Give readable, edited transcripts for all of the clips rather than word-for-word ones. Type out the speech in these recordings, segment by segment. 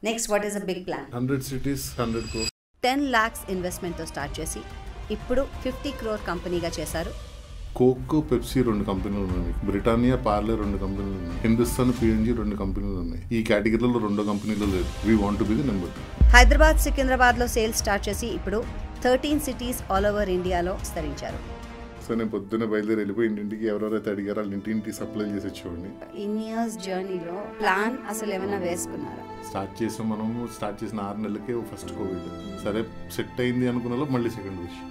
Next, what is a big plan? 100 cities, 100 crores. 10 lakhs investment తో start చేసి ఇప్పుడు 50 crore కంపెనీగా చేశారు. కోక్, పెప్సీ 2 కంపెనీలు ఉన్నాయి. బ్రిటానియా, పార్లే 2 కంపెనీలు ఉన్నాయి. హిందుస్థాన్ పిఎన్జీ 2 కంపెనీలు ఉన్నాయి. ఈ కేటగిరీలో 2 కంపెనీలు లేదు. We want to be the number 2. Hyderabad, Secunderabad లో సేల్స్ స్టార్ట్ చేసి ఇప్పుడు 13 సిటీస్ ఆల్ ఓవర్ ఇండియాలో విస్తరించారు. సో నేను పొద్దున్న బయలుదేరి వెళ్ళిపోయి ఇంటింటికి ఎవరెవరైతే అడిగారో వాళ్ళ ఇంటింటి సప్లై చేసి వచ్చేవాడిని. ఇన్ ఇయర్స్ జర్నీలో ప్లాన్ అసలు ఏమైనా వేసుకున్నారా? స్టార్ట్ చేసిన 6 నెలలకే ఫస్ట్ కోవిడ్. సరే సెట్ అయింది అనుకున్న మళ్ళీ సెకండ్ విషయం.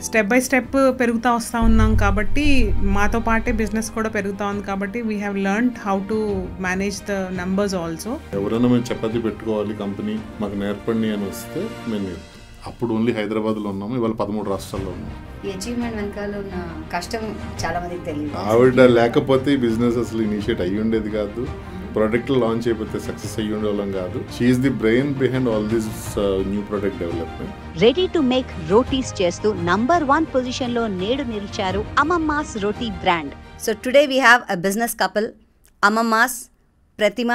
స్టెప్ బై స్టెప్ పెరుగుతూ వస్తూ ఉన్నాం కాబట్టి మాతో పాటే బిజినెస్ కూడా పెరుగుతూ ఉంది కాబట్టి we have learned how to manage the numbers also. ఎవరైనా మేము చపాతీ పెట్టుకోవాలి కంపెనీ మాకు నేర్పండి అని వస్తే మేము అప్పుడు ఓన్లీ హైదరాబాద్లో ఉన్నాము, ఇవాళ 13 రాష్ట్రాల్లో ఉన్నాము. ఈ అచీవ్మెంట్ వెనకాల ఉన్న కష్టం చాలా మందికి తెలియదు. ఆవిడ లేకపోతే ఈ బిజినెస్ అసలు ఇనిషియేట్ అయ్యి ఉండేది కాదు. ప్రోడక్ట్ లాంచ్ అయిపోతే సక్సెస్ అయ్యి ఉండేవాళ్ళం కాదు. She is the brain behind all this new product development. Ready to make rotis చేస్తూ నంబర్ 1 పొజిషన్ లో నేడు నిలిచారు Ammamma's roti brand. So today we have a business couple, Ammamma's, Pratima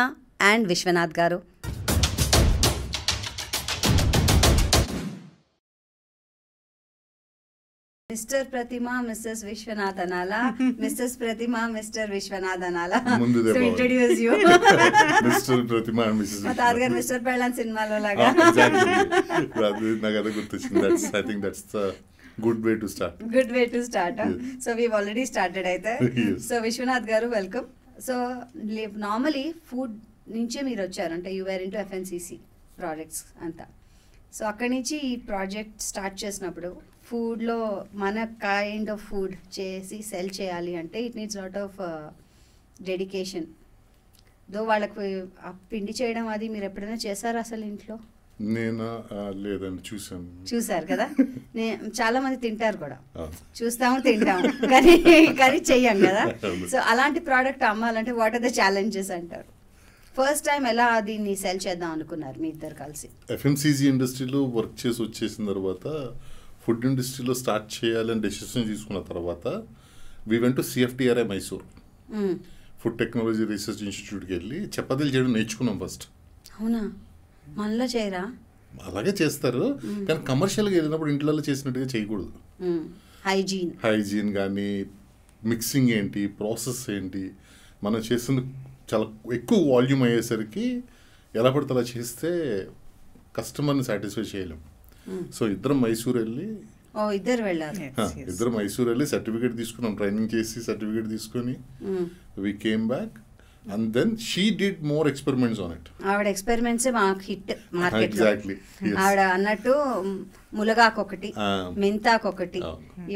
and Vishwanath garu. Mister Pratima, missus Vishwanath అనాలా? మిస్సెస్ ప్రతిమ, మిస్టర్ విశ్వనాథ్ అనాలా? ముందుదే so introduce you. Mister Pratima and missus మా తాతగారు mister పెళ్ళాన్ సినిమాలో లాగా. నాకు అదే గుర్తొచ్చింది. I think that's the good way to start. Good way to start. So we've already started అయితే. So Vishwanath garu welcome. So normally food నుంచే మీరు వచ్చారు, అంటే you were into FNCC projects అంతా. సో అక్కడి నుంచి ఈ ప్రాజెక్ట్ స్టార్ట్ చేసినప్పుడు ఫుడ్లో మన కైండ్ ఆఫ్ ఫుడ్ చేసి సెల్ చేయాలి అంటే it needs lot of dedication. Though వాళ్ళకు పిండి చేయడం అది మీరు ఎప్పుడైనా చేశారా అసలు ఇంట్లో? నేను లేదండి, చూసారు కదా. చాలా మంది తింటారు కూడా, చూస్తాము తింటాము కానీ చెయ్యం కదా. సో అలాంటి ప్రోడక్ట్ అమ్మాలంటే వాట్ ఆర్ ద ఛాలెంజెస్ అంటారు? ఫస్ట్ టైం ఎలా దీన్ని సెల్ చేద్దాం అనుకున్నారు మీ ఇద్దరు కలిసి? ఎఫ్ఎంసీజీ ఇండస్ట్రీలో వర్క్ చేసి వచ్చేసిన తర్వాత ఫుడ్ ఇండస్ట్రీలో స్టార్ట్ చేయాలని డెసిషన్ తీసుకున్న తర్వాత we went to CFTRI Mysore food technology research ఇన్స్టిట్యూట్కి వెళ్ళి చపాతీలు చేయడం నేర్చుకున్నాం ఫస్ట్. అవునా? మనలో చేయరా? అలాగే చేస్తారు కానీ కమర్షియల్గా వెళ్ళినప్పుడు ఇంట్లో చేసినట్టుగా చేయకూడదు. హైజీన్ కానీ మిక్సింగ్ ఏంటి, ప్రాసెస్ ఏంటి, మనం చేస్తుంది చాలా ఎక్కువ వాల్యూమ్ అయ్యేసరికి ఎలా పడితే అలా చేస్తే కస్టమర్ని సాటిస్ఫై చేయలేం. సో ఇద్దరం మైసూర్ వెళ్ళి సర్టిఫికేట్ తీసుకున్నాం, ట్రైనింగ్ చేసి సర్టిఫికేట్ తీసుకొని we came back and then she did more experiments on it. ఆవిడ ఎక్స్పెరిమెంట్స్ మాకు హిట్ మార్కెట్. ఎగ్జాక్ట్లీ. ఆవిడ అన్నట్టు ములగాకు ఒకటి, మెంతాకు ఒకటి,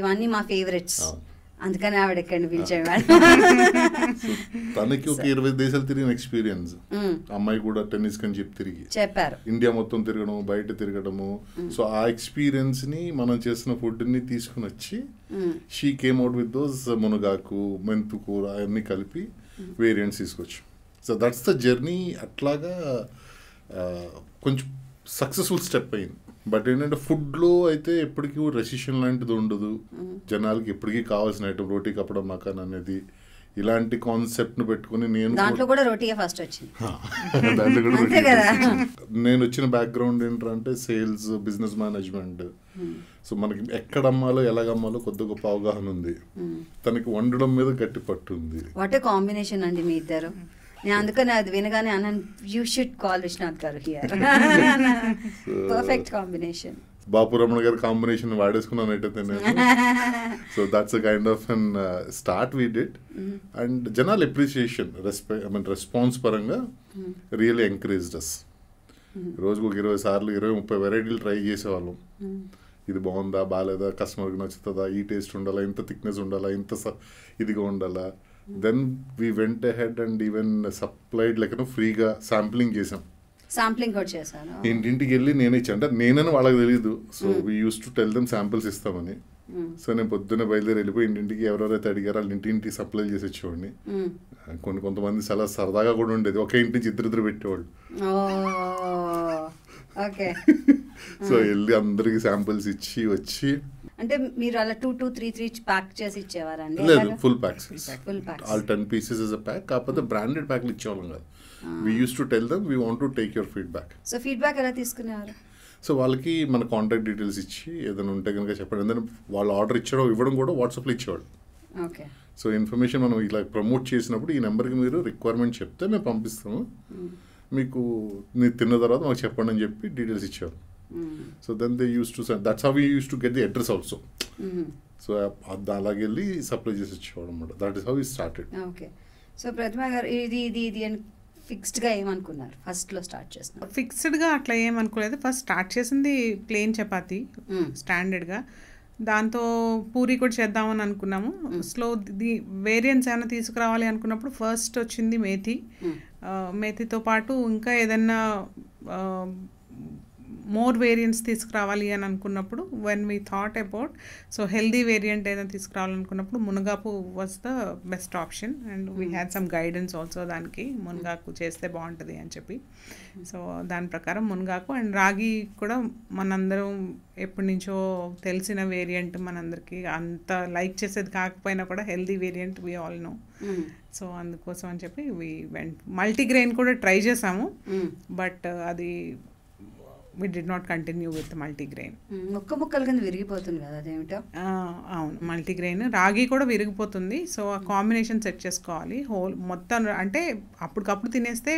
ఇవన్నీ మా ఫేవరెట్స్. అందుకని ఆవిడ ఎక్కడిని పిలిచేవాడు. తనకి ఒక 20 దేశాలు తిరిగిన ఎక్స్పీరియన్స్. అమ్మాయి కూడా టెన్నిస్ కని తిరిగి చెప్పారు, ఇండియా మొత్తం తిరగడము, బయట తిరగడము. సో ఆ ఎక్స్పీరియన్స్ ని మనం చేసిన ఫుడ్ ని తీసుకుని వచ్చి she came out with dosa మునగాకు, మెంతు కూర అవన్నీ కలిపి వేరియంట్స్ తీసుకొచ్చు. So that's the journey. అట్లాగా కొంచెం సక్సెస్ఫుల్ స్టెప్ అయింది. బట్ ఏంటంటే ఫుడ్లో అయితే ఎప్పటికీ రెసిషన్ లాంటిది ఉండదు. జనాలకి ఎప్పటికీ కావాల్సిన ఐటమ్ రోటీ కప్పడం మకాన్ అనేది ఇలాంటి కాన్సెప్ట్ను పెట్టుకుని దాంట్లో కూడా రోటీ ఫస్ట్ వచ్చింది. దాంట్లో కూడా నేను వచ్చిన బ్యాక్గ్రౌండ్ ఏంటంటే సేల్స్, బిజినెస్ మేనేజ్మెంట్. సో మనకి ఎక్కడ అమ్మాలో ఎలాగ అమ్మాలో కొద్ది గొప్ప అవగాహన ఉంది. తనకి వండడం మీద గట్టి పట్టు ఉంది. వాట్ ఏ కాంబినేషన్ అండి మీ ఇద్దరు. నేను అందుకని అది వినగానే అన్నాను you should call Vishwanath garu here. Perfect combination. Bapu Ramana గారి కాంబినేషన్ వాడేసుకున్నాను అయితే నేను. So that's a kind of an start we did. And జనాల్ అప్రిసియేషన్, రెస్పాన్స్ పరంగా రియల్లీ ఎంకరేజ్డ్ అస్. రోజుకు 20 సార్లు 20-30 వెరైటీలు ట్రై చేసేవాళ్ళం. ఇది బాగుందా, బాగాలేదా, కస్టమర్కి నచ్చుతుందా, ఈ టేస్ట్ ఉండాలా, ఇంత థిక్నెస్ ఉండాలా, ఇంత ఇదిగా ఉండాలా. Then we went ahead and even supplied like ఫ్రీగా శాంప్లింగ్ చేసాం. శాంప్లింగ్ కూడా చేశాను. ఇంటింటికి వెళ్ళి నేనే ఇచ్చాను, అంటే నేనని వాళ్ళకి తెలియదు. So we use to tell them samples ఇస్తామని. సో నేను పొద్దున్న బయలుదేరి వెళ్ళిపోయి ఇంటింటికి ఎవరెవరైతే అడిగారో వాళ్ళ ఇంటింటికి సప్లై చేసి వచ్చేవాడిని. కొంతమంది చాలా సరదాగా కూడా ఉండేది, ఒకే ఇంటి నుంచి ఇద్దరు పెట్టేవాళ్ళు. సో వెళ్ళి అందరికి శాంపిల్స్ ఇచ్చి వచ్చి. అంటే మీరు అలా 2-3 ప్యాక్ చేసి ఇచ్చేవారండి? లేదు, full packs. All 10 pieces is a pack. కాకపోతే బ్రాండెడ్ ప్యాక్లు ఇచ్చేవాళ్ళం కాదు. We use to tell them we want to take your feedback. So feedback ఎలా తీసుకునేవారు? సో వాళ్ళకి మన కాంటాక్ట్ డీటెయిల్స్ ఇచ్చి ఏదైనా ఉంటే కనుక చెప్పండి. ఎందుకంటే వాళ్ళు ఆర్డర్ ఇవ్వడం కూడా వాట్సాప్లో ఇచ్చేవాడు. ఓకే. సో ఇన్ఫర్మేషన్ మనం ఇలా ప్రమోట్ చేసినప్పుడు ఈ నెంబర్కి మీరు రిక్వైర్మెంట్ చెప్తే మేము పంపిస్తాము, మీకు మీరు తిన్న తర్వాత మాకు చెప్పండి అని చెప్పి డీటెయిల్స్ ఇచ్చేవారు. So then they use to that's how we use to get the address also. So అలాగే వెళ్ళి సప్లై చేసి ఇచ్చేవాడు అనమాట. That is how we started. Okay. So Pratima garu ఇది అని ఫిక్స్డ్గా ఏమనుకున్నారు ఫస్ట్లో స్టార్ట్ చేస్తున్నారు? ఫిక్స్డ్గా అట్లా ఏమనుకోలేదు. ఫస్ట్ స్టార్ట్ చేసింది ప్లెయిన్ చపాతీ స్టాండర్డ్గా, దాంతో పూరి కూడా చేద్దామని అనుకున్నాము. ది వేరియంట్స్ ఏమైనా తీసుకురావాలి అనుకున్నప్పుడు ఫస్ట్ వచ్చింది మేథీతో పాటు ఇంకా ఏదన్నా మోర్ వేరియంట్స్ తీసుకురావాలి అని అనుకున్నప్పుడు when we thought about so healthy variant ఏదైనా తీసుకురావాలనుకున్నప్పుడు మునగాకు was the best option. And we had some guidance also, దానికి మునగాకు చేస్తే బాగుంటుంది అని చెప్పి. సో దాని ప్రకారం మునగాకు అండ్ రాగి కూడా మనందరం ఎప్పటి నుంచో తెలిసిన వేరియంట్, మనందరికీ అంత లైక్ చేసేది కాకపోయినా కూడా healthy variant we all know. So అందుకోసం అని చెప్పి వీ వెంట్ మల్టీగ్రెయిన్ కూడా ట్రై చేసాము, బట్ అది we did not continue with multigrain. ముక్కలు కింద విరిగిపోతుంది కదా, అదేమిటో? అవును, మల్టీగ్రెయిన్ రాగి కూడా విరిగిపోతుంది. సో ఆ కాంబినేషన్ సెట్ చేసుకోవాలి. మొత్తం అంటే అప్పటికప్పుడు తినేస్తే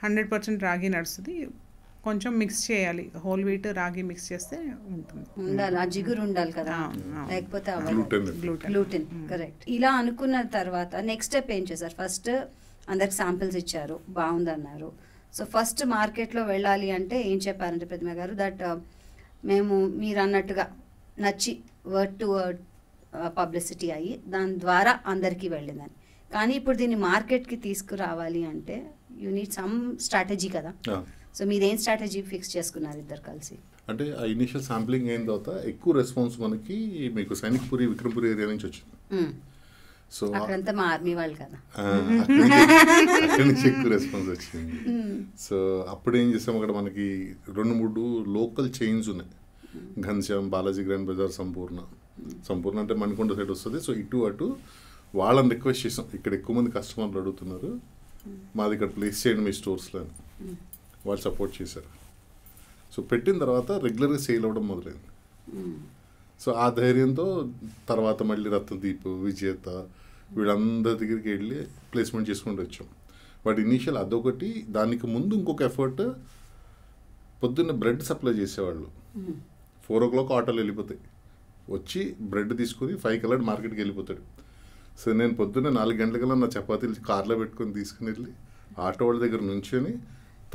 100% రాగి నడుస్తుంది, కొంచెం మిక్స్ చేయాలి. హోల్ వీట్ రాగి మిక్స్ చేస్తే ఉంటుంది. ఉండాలి, ఆ జిగురు ఉండాలి కదా, లేకపోతే గ్లూటెన్. కరెక్ట్. ఇలా అనుకున్న తర్వాత నెక్స్ట్ స్టెప్ ఏం చేశారు? ఫస్ట్ అందరికి శాంపిల్స్ ఇచ్చారు, బాగుందన్నారు. సో ఫస్ట్ మార్కెట్లో వెళ్ళాలి అంటే ఏం చెప్పారంటే ప్రతిమ గారు, దట్ మేము మీరు అన్నట్టుగా నచ్చి వర్డ్ టు వర్డ్ పబ్లిసిటీ అయ్యి దాని ద్వారా అందరికీ వెళ్ళిందని. కానీ ఇప్పుడు దీన్ని మార్కెట్కి తీసుకురావాలి అంటే యూ నీడ్ సమ్ స్ట్రాటజీ కదా. సో మీరేం స్ట్రాటజీ ఫిక్స్ చేసుకున్నారు ఇద్దరు కలిసి? అంటే ఆ ఇనిషియల్ శాంప్లింగ్ అయిన తర్వాత ఎక్కువ రెస్పాన్స్ మనకి మీకు సైనిక్పురి, విక్రమ్పురి ఏరియా నుంచి వచ్చింది. సో అక్కడంతా మా ఆర్మీ వాళ్ళు కదా, అక్కడి నుంచి ఎక్కువ రెస్పాన్స్ వచ్చింది. సో అప్పుడు ఏం చేసాం, అక్కడ మనకి 2-3 లోకల్ చైన్స్ ఉన్నాయి. ఘన్శ్యామ్, బాలాజీ గ్రాండ్ బజార్, సంపూర్ణ అంటే మణికొండ సైడ్ వస్తుంది. సో ఇటు అటు వాళ్ళని రిక్వెస్ట్ చేసాం, ఇక్కడ ఎక్కువ మంది కస్టమర్లు అడుగుతున్నారు, మాది ఇక్కడ ప్లేస్ చేయండి మీ స్టోర్స్లో అని. వాళ్ళు సపోర్ట్ చేశారు. సో పెట్టిన తర్వాత రెగ్యులర్గా సేల్ అవ్వడం మొదలైంది. సో ఆ ధైర్యంతో తర్వాత మళ్ళీ రత్నదీప్, విజేత వీళ్ళందరి దగ్గరికి వెళ్ళి ప్లేస్మెంట్ చేసుకుంటూ వచ్చాం. బట్ ఇనీషియల్ అదొకటి. దానికి ముందు ఇంకొక ఎఫర్ట్, పొద్దున్న బ్రెడ్ సప్లై చేసేవాళ్ళు. 4 o'clock ఆటోలు వెళ్ళిపోతాయి, వచ్చి బ్రెడ్ తీసుకుని 5 కల్లా మార్కెట్కి వెళ్ళిపోతాడు. సో నేను పొద్దున్న 4 గంటలకల్లా నా చపాతీలు కార్లో పెట్టుకొని తీసుకుని వెళ్ళి ఆటో వాళ్ళ దగ్గర నుంచొని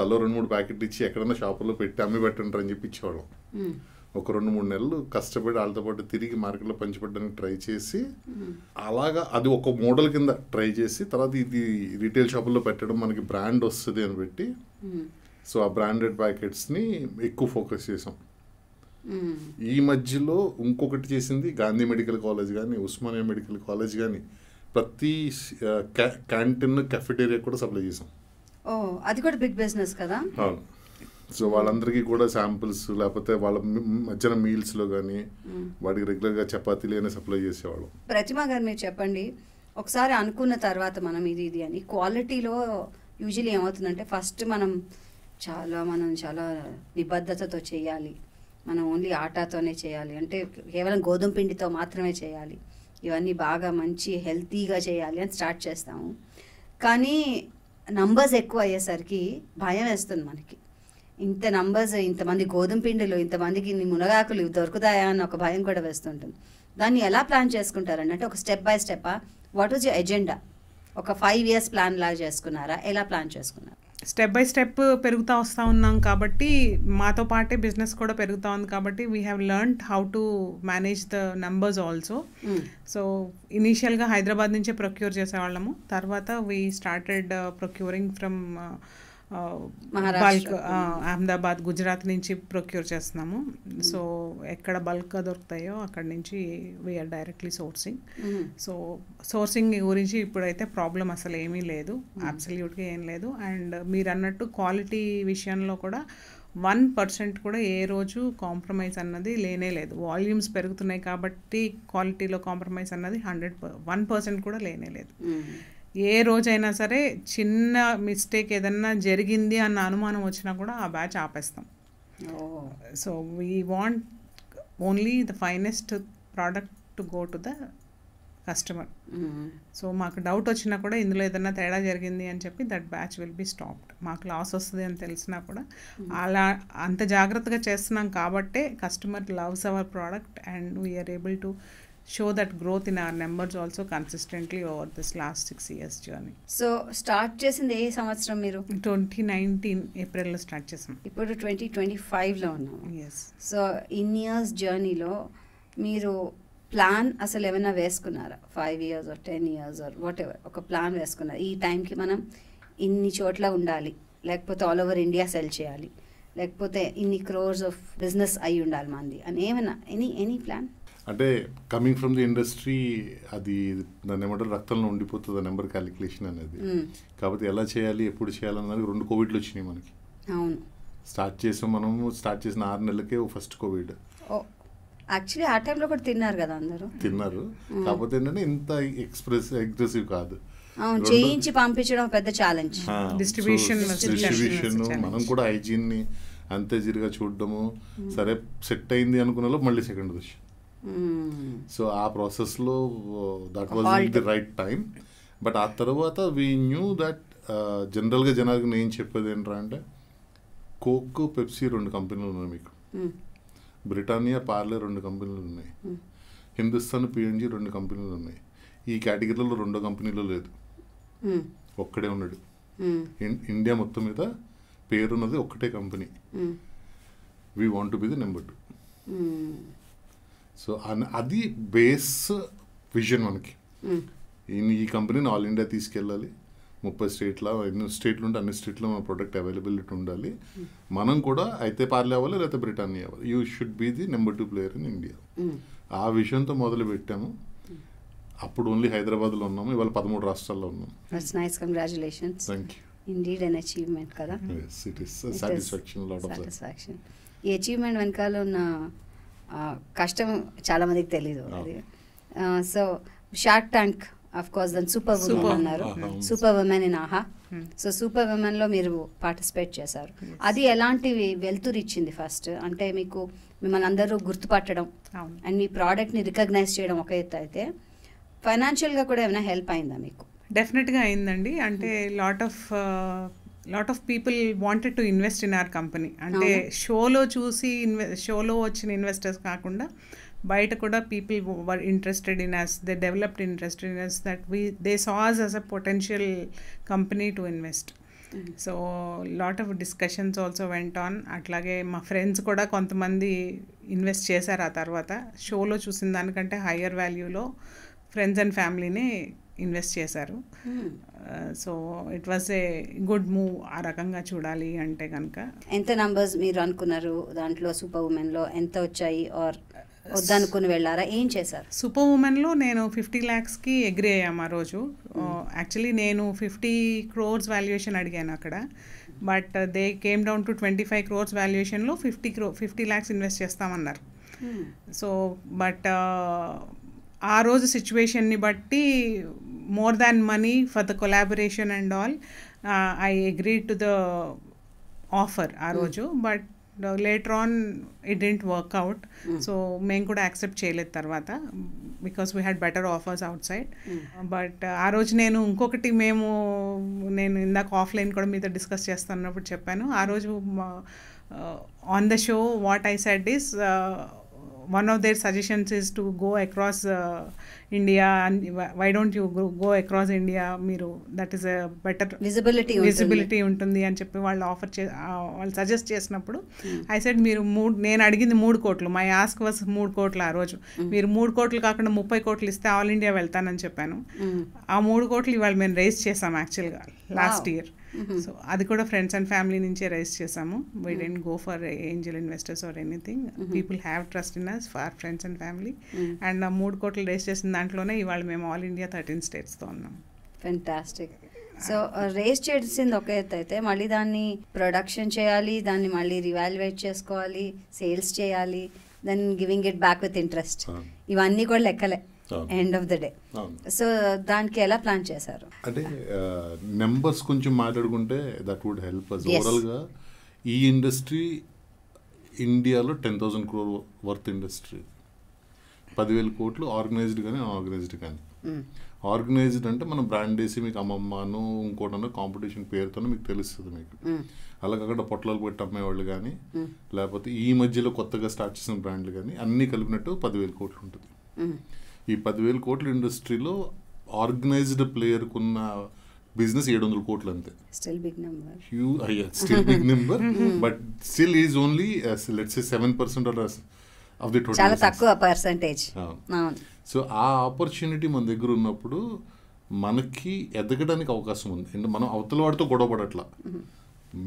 తలో 2-3 ప్యాకెట్లు ఇచ్చి ఎక్కడన్నా షాపుల్లో పెట్టి అమ్మి పెట్టంటారు అని చెప్పి ఇచ్చేవాళ్ళం. ఒక 2-3 నెలలు కష్టపడి వాళ్ళతో పాటు తిరిగి మార్కెట్లో పంచిపెట్టడానికి ట్రై చేసి, అలాగా అది ఒక మోడల్ కింద ట్రై చేసి తర్వాత ఇది రీటైల్ షాపుల్లో పెట్టడం మనకి బ్రాండ్ వస్తుంది అని పెట్టి, సో ఆ బ్రాండెడ్ ప్యాకెట్స్ని ఎక్కువ ఫోకస్ చేసాం. ఈ మధ్యలో ఇంకొకటి చేసింది, గాంధీ మెడికల్ కాలేజ్ కానీ, ఉస్మానియా మెడికల్ కాలేజ్ కానీ ప్రతి క్యాంటీన్, కెఫెటేరియా కూడా సప్లై చేసాం. అది కూడా బిగ్ బిజినెస్ కదా. అవును. సో వాళ్ళందరికీ కూడా శాంపిల్స్, లేకపోతే వాళ్ళ మధ్యాహ్నం మీల్స్లో కానీ వాటికి రెగ్యులర్గా చపాతీలు అనే సప్లై చేసేవాళ్ళం. ప్రతిమ గారు మీరు చెప్పండి, ఒకసారి అనుకున్న తర్వాత మనం ఇది అని క్వాలిటీలో యూజువల్లీ ఏమవుతుందంటే ఫస్ట్ మనం చాలా నిబద్ధతతో చేయాలి, మనం ఓన్లీ ఆటాతోనే చేయాలి, అంటే కేవలం గోధుమ పిండితో మాత్రమే చేయాలి, ఇవన్నీ బాగా మంచి హెల్తీగా చేయాలి అని స్టార్ట్ చేస్తాము. కానీ నంబర్స్ ఎక్కువ అయ్యేసరికి భయం వేస్తుంది మనకి. ఇంత నంబర్స్, ఇంతమంది గోధుమ పిండిలు, ఇంతమందికి మునగాకులు దొరుకుతాయా అని ఒక భయం కూడా వేస్తుంటుంది. దాన్ని ఎలా ప్లాన్ చేసుకుంటారండి? అంటే ఒక step by step, what was your agenda? ఒక 5 years ప్లాన్ లాగా చేసుకున్నారా? ఎలా ప్లాన్ చేసుకున్నారు? స్టెప్ బై స్టెప్ పెరుగుతూ వస్తూ ఉన్నాం కాబట్టి, మాతో పాటే బిజినెస్ కూడా పెరుగుతూ ఉంది కాబట్టి we have learned how to manage the numbers also. So ఇనీషియల్గా హైదరాబాద్ నుంచే ప్రొక్యూర్ చేసేవాళ్ళము, తర్వాత we started procuring from bulk Ahmedabad, Gujarat నుంచి ప్రొక్యూర్ చేస్తున్నాము. సో ఎక్కడ బల్క్గా దొరుకుతాయో అక్కడ నుంచి we are directly sourcing. So sourcing గురించి ఇప్పుడైతే ప్రాబ్లం అసలు ఏమీ లేదు, అబ్సల్యూట్గా ఏం లేదు. అండ్ మీరు అన్నట్టు క్వాలిటీ విషయంలో కూడా 1% కూడా ఏ రోజు కాంప్రమైజ్ అన్నది లేనే లేదు. వాల్యూమ్స్ పెరుగుతున్నాయి కాబట్టి క్వాలిటీలో కాంప్రమైజ్ అన్నది 100% కూడా లేనే లేదు. ఏ రోజైనా సరే చిన్న మిస్టేక్ ఏదన్నా జరిగింది అన్న అనుమానం వచ్చినా కూడా ఆ బ్యాచ్ ఆపేస్తాం. So we want only the finest product to go to the customer. So మాకు డౌట్ వచ్చినా కూడా ఇందులో ఏదైనా తేడా జరిగింది అని చెప్పి that batch will be stopped. మాకు లాస్ వస్తుంది అని తెలిసినా కూడా అలా అంత జాగ్రత్తగా చేస్తున్నాం కాబట్టే customer loves our product and we are able to show that growth in our numbers also consistently over this last 6 years journey. So start చేసింది ఏ సంవత్సరం మీరు? 2019 ఏప్రిల్లో స్టార్ట్ చేసాం. ఇప్పుడు 2025లో ఉన్నాం. ఎస్. సో ఇన్ ఇయర్స్ జర్నీలో మీరు ప్లాన్ అసలు ఏమైనా వేసుకున్నారా? 5 years or 10 years or what ever ఒక ప్లాన్ వేసుకున్నారు, ఈ టైంకి మనం ఇన్ని చోట్ల ఉండాలి, లేకపోతే ఆల్ ఓవర్ ఇండియా సెల్ చేయాలి, లేకపోతే ఇన్ని crores ఆఫ్ బిజినెస్ అయి ఉండాలి మంది అని ఏమైనా ఎనీ ప్లాన్? అంటే కమింగ్ ఫ్రమ్ ది ఇండస్ట్రీ అది దాన్ని ఏమంటారు రక్తంలో ఉండిపోతుంది నెంబర్ క్యాలిక్యులేషన్ అనేది. కాబట్టి ఎలా చేయాలి ఎప్పుడు చేయాలన్నది 2 కోవిడ్లు వచ్చినాయి మనకి. అవును. స్టార్ట్ చేసిన 6 నెలలకే ఫస్ట్ కోవిడ్. యాక్చువల్లీ ఆ టైంలో కూడా తిన్నారు కదా అందరూ. తిన్నారు, కాకపోతే ఏంటంటే ఇంత అగ్రెసివ్ కాదు. చేయించి పంపించడం పెద్ద ఛాలెంజ్. డిస్ట్రిబ్యూషన్ మనం కూడా హైజీన్ ని అంతే జిరిగా చూడడము. సరే సెట్ అయింది అనుకున్న మళ్ళీ సెకండ్ దశ. సో ఆ ప్రాసెస్లో that was the right time. But ఆ తర్వాత వీ న్యూ దట్ జనరల్గా జనాలకు నేను చెప్పేది ఏంటంటే కోక్ పెప్సీ 2 కంపెనీలు ఉన్నాయి మీకు, బ్రిటానియా పార్లే 2 కంపెనీలు ఉన్నాయి, హిందుస్థాన్ పిఎన్జీ 2 కంపెనీలు ఉన్నాయి. ఈ కేటగిరీలో 2 కంపెనీలు లేదు, ఒక్కడే ఉన్నాడు. ఇండియా మొత్తం మీద పేరున్నది ఒక్కటే company. We want to be the number 2. So అది బేస్ విజన్ మనకి. ఈ కంపెనీని ఆల్ ఇండియా తీసుకెళ్ళాలి, 30 స్టేట్లో ఎన్ని స్టేట్లు ఉంటే అన్ని స్టేట్లో మన ప్రొడక్ట్ అవైలబిలిటీ ఉండాలి. మనం కూడా అయితే పార్లే అవ్వాలి లేకపోతే బ్రిటానియా అవ్వాలి. You should be the number 2 player in India. ఆ విషయంతో మొదలు పెట్టాము. అప్పుడు ఓన్లీ హైదరాబాద్లో ఉన్నాము, ఇవాళ 13 రాష్ట్రాల్లో ఉన్నాము. That's nice, congratulations. Thank you. Indeed an achievement కదా. Yes, it is a satisfaction, a lot of satisfaction. ఈ అచీవ్మెంట్ వెనకాల ఉన్న కష్టం చాలా మందికి తెలీదు. So shark tank of course దాని సూపర్ ఉమెన్ అన్నారు, సూపర్ ఉమెన్ ఇన్ ఆహా. సో సూపర్ ఉమెన్ లో మీరు పార్టిసిపేట్ చేశారు. అది ఎలాంటివి వెల్తురు ఇచ్చింది? ఫస్ట్ అంటే మీకు మిమ్మల్ని అందరూ గుర్తుపట్టడం అండ్ మీ ప్రోడక్ట్ ని రికగ్నైజ్ చేయడం ఒక ఎత్తు అయితే, ఫైనాన్షియల్ గా కూడా ఏమైనా హెల్ప్ అయిందా మీకు? డెఫినెట్గా అయిందండి. అంటే lot of people wanted to invest in our company. అంటే షోలో వచ్చిన ఇన్వెస్టర్స్ కాకుండా బయట కూడా people were interested in us, they developed interested in us, that they saw us as a potential company to invest. So lot of discussions also went on. అట్లాగే మా friends కూడా కొంతమంది ఇన్వెస్ట్ చేశారు. ఆ తర్వాత షోలో చూసిన దానికంటే హయ్యర్ వాల్యూలో ఫ్రెండ్స్ అండ్ ఫ్యామిలీని ఇన్వెస్ట్ చేశారు. So it was a good move ఆ రకంగా చూడాలి అంటే కనుక. ఎంత నంబర్స్ మీరు అనుకున్నారు దాంట్లో? సూపర్ ఉమెన్లో ఎంత వచ్చాయి? ఆర్ వద్దనుకుని వెళ్ళారా? ఏం చేశారు? సూపర్ ఉమెన్లో నేను 50 lakhsకి అగ్రీ అయ్యాము ఆ రోజు. యాక్చువల్లీ నేను 50 crores వాల్యుయేషన్ అడిగాను అక్కడ. But they came down to 25 crores వాల్యుయేషన్లో 50 lakhs invest చేస్తామన్నారు. సో బట్ ఆ రోజు సిచ్యువేషన్ని బట్టి more than money for the collaboration and all I agreed to the offer ఆ రోజు. But later on it didn't work out. So మేము కూడా accept చేయలేదు తర్వాత, because we had better offers out side. But ఆ రోజు నేను ఇందాక ఆఫ్లైన్ కూడా మీతో డిస్కస్ చేస్తున్నప్పుడు చెప్పాను. ఆ రోజు on the show what I said is one of their suggestions is to go across India, and why don't you go across India, మీరు that is a better visibility ఉంటుంది అని చెప్పి వాళ్ళు వాళ్ళు సజెస్ట్ చేసినప్పుడు ఐ సెడ్ నేను అడిగింది 3 కోట్లు, మై ఆస్క్ వాస్ 3 కోట్లు ఆ రోజు. మీరు 3 కోట్లు కాకుండా 30 కోట్లు ఇస్తే ఆల్ ఇండియా వెళ్తానని చెప్పాను. ఆ 3 కోట్లు ఇవాళ మేము రైజ్ చేసాం యాక్చువల్గా లాస్ట్ ఇయర్. సో అది కూడా ఫ్రెండ్స్ అండ్ ఫ్యామిలీ నుంచే రైజ్ చేసాము. We didn't go for angel investors or anything. People have trust in us for friends and family. And ఆ 3 కోట్లు రైజ్ చేసిన దాంట్లోనే ఇవాళ మేము ఆల్ ఇండియా 13 స్టేట్స్తో ఉన్నాం. ఫెంటాస్టిక్. సో రేస్ చేసింది ఒక ఎత్తు అయితే, మళ్ళీ దాన్ని ప్రొడక్షన్ చేయాలి, దాన్ని మళ్ళీ రివాల్యుయేట్ చేసుకోవాలి, సేల్స్ చేయాలి, then giving it back with interest, ఇవన్నీ కూడా లెక్కలే. End of the day. So దానికి ఎలా ప్లాన్ చేశారు? అంటే నెంబర్స్ కొంచెం మాట్లాడుకుంటే దట్ వుడ్ హెల్ప్ అస్. ఓవరాల్గా ఈ ఇండస్ట్రీ ఇండియాలో 10,000 crore వర్త్ ఇండస్ట్రీ. 10,000 కోట్లు ఆర్గనైజ్డ్ కానీ అన్ఆర్గనైజ్డ్ కానీ. ఆర్గనైజ్డ్ అంటే మనం బ్రాండ్ వేసి మీకు అమ్మమ్మను ఇంకోటనో కాంపిటీషన్ పేరుతోనే మీకు తెలుస్తుంది మీకు. అలాగే అక్కడ పొట్లాలు పెట్టి అమ్మేవాళ్ళు కానీ లేకపోతే ఈ మధ్యలో కొత్తగా స్టార్ట్ చేసిన బ్రాండ్లు కానీ అన్నీ కలిపినట్టు 10,000 కోట్లు ఉంటుంది. ఈ 10,000 కోట్ల ఇండస్ట్రీలో ఆర్గనైజ్డ్ ప్లేయర్కున్న బిజినెస్ 700 కోట్లు అంతే. Still big number. Still big number but still is only let's say 7% of the total. చాలా తక్కువ పర్సెంటేజ్. సో ఆ ఆపర్చునిటీ మన దగ్గర ఉన్నప్పుడు మనకి ఎదగడానికి అవకాశం ఉంది. అంటే మనం అవతల వాడితో గొడవ పడట్లా,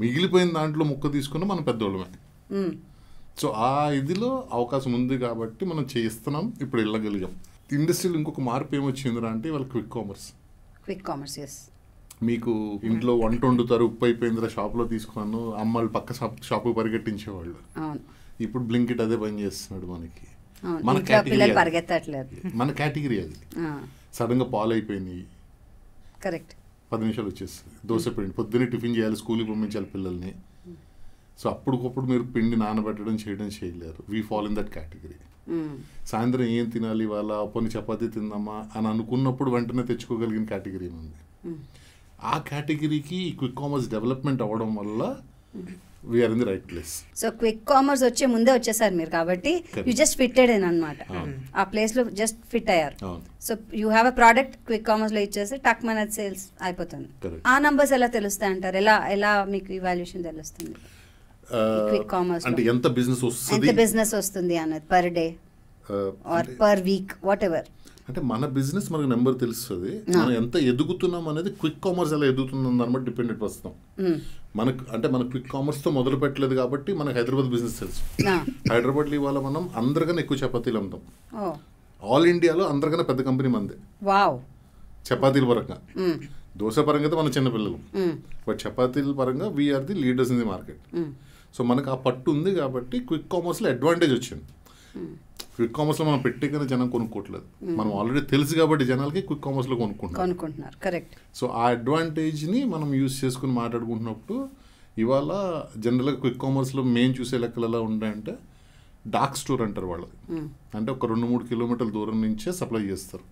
మిగిలిపోయిన దాంట్లో ముక్క తీసుకున్న మనం పెద్దోళ్ళమే. సో ఆ ఇదిలో అవకాశం ఉంది కాబట్టి మనం చేస్తున్నాం, ఇప్పుడు వెళ్ళగలిగాం. ఇండస్ట్రీలో ఇంకొక మార్పు ఏమొచ్చిందిరా అంటే వాళ్ళ quick commerce. Quick commerce, yes. మీకు ఇంట్లో వంట వండుతారు, ఉప్పు అయిపోయిందిరా షాప్లో తీసుకున్నాను, అమ్మాళ్ళు పక్క షాపు పరిగెట్టించేవాళ్ళు. ఇప్పుడు బ్లింకిట్ అదే పని చేస్తున్నాడు మనకి. మన కేటగిరీ అది. సడన్గా పాలు అయిపోయినాయి, కరెక్ట్, 10 నిమిషాలు వచ్చేస్తుంది. దోశ పిండి పొద్దున్నే టిఫిన్ చేయాలి, స్కూల్కి పంపించాలి పిల్లల్ని. సో అప్పటికప్పుడు మీరు పిండి నానబెట్టడం చేయలేరు. We fall in that category. సాయంత్రం ఏం తినాలి వాళ్ళ కొన్ని చపాతీ తిందామా అని అనుకున్నప్పుడు వెంటనే తెచ్చుకోగలిగిన కేటగిరీ ఉంది. ఆ కేటగిరీకి క్విక్ కామర్స్ డెవలప్మెంట్ అవ్వడం వల్ల we are in the right place. So quick commerce వచ్చే ముందే వచ్చేసారు మీరు కాబట్టి యూ జస్ట్ ఫిట్టెడ్ ఇన్ అనమాట. ఆ ప్లేస్ లో జస్ట్ ఫిట్ అయ్యారు. So you have a product quick commerce లో ఇచ్చేసి టక్ మన సేల్స్ అయిపోతుంది. ఆ నంబర్స్ ఎలా తెలుస్తాయి అంటారు? ఎలా మీకు ఇవాల్యుయేషన్ తెలుస్తుంది క్విక్ కామర్స్ అంటే ఎంత బిజినెస్ వస్తుంది అన్నది per day or per week what ever? అంటే మన బిజినెస్ మనకు నెంబర్ తెలుస్తుంది. మనం ఎంత ఎదుగుతున్నాం అనేది క్విక్ కామర్స్ ఎలా ఎదుగుతుందని దాని బట్టి డిపెండెంట్ వస్తాం. మన క్విక్ కామర్స్తో మొదలు పెట్టలేదు కాబట్టి మనకు హైదరాబాద్ బిజినెస్ తెలుసు. హైదరాబాద్లో ఇవాళ మనం అందరికన్నా ఎక్కువ చపాతీలు అమ్ముతాం. ఆల్ ఇండియాలో అందరికన్నా పెద్ద కంపెనీ మందే చపాతీల పరంగా. దోశ పరంగా అయితే మన చిన్నపిల్లలు, బట్ చపాతీల పరంగా we are the leaders in the market. So మనకు ఆ పట్టు ఉంది కాబట్టి క్విక్ కామర్స్లో అడ్వాంటేజ్ వచ్చింది. క్విక్ కామర్స్లో మనం పెట్టేకనే జనం కొనుక్కోవట్లేదు, మనం ఆల్రెడీ తెలుసు కాబట్టి జనాలకి క్విక్ కామర్స్లో కొనుక్కుంటున్నారు. కరెక్ట్. సో ఆ అడ్వాంటేజ్ని మనం యూజ్ చేసుకుని మాట్లాడుకుంటున్నప్పుడు ఇవాళ జనరల్గా క్విక్ కామర్స్లో మెయిన్ చూసే లెక్కలు ఎలా ఉంటాయంటే డార్క్ స్టోర్ అంటారు వాళ్ళది. అంటే ఒక 2-3 కిలోమీటర్ల దూరం నుంచే సప్లై చేస్తారు.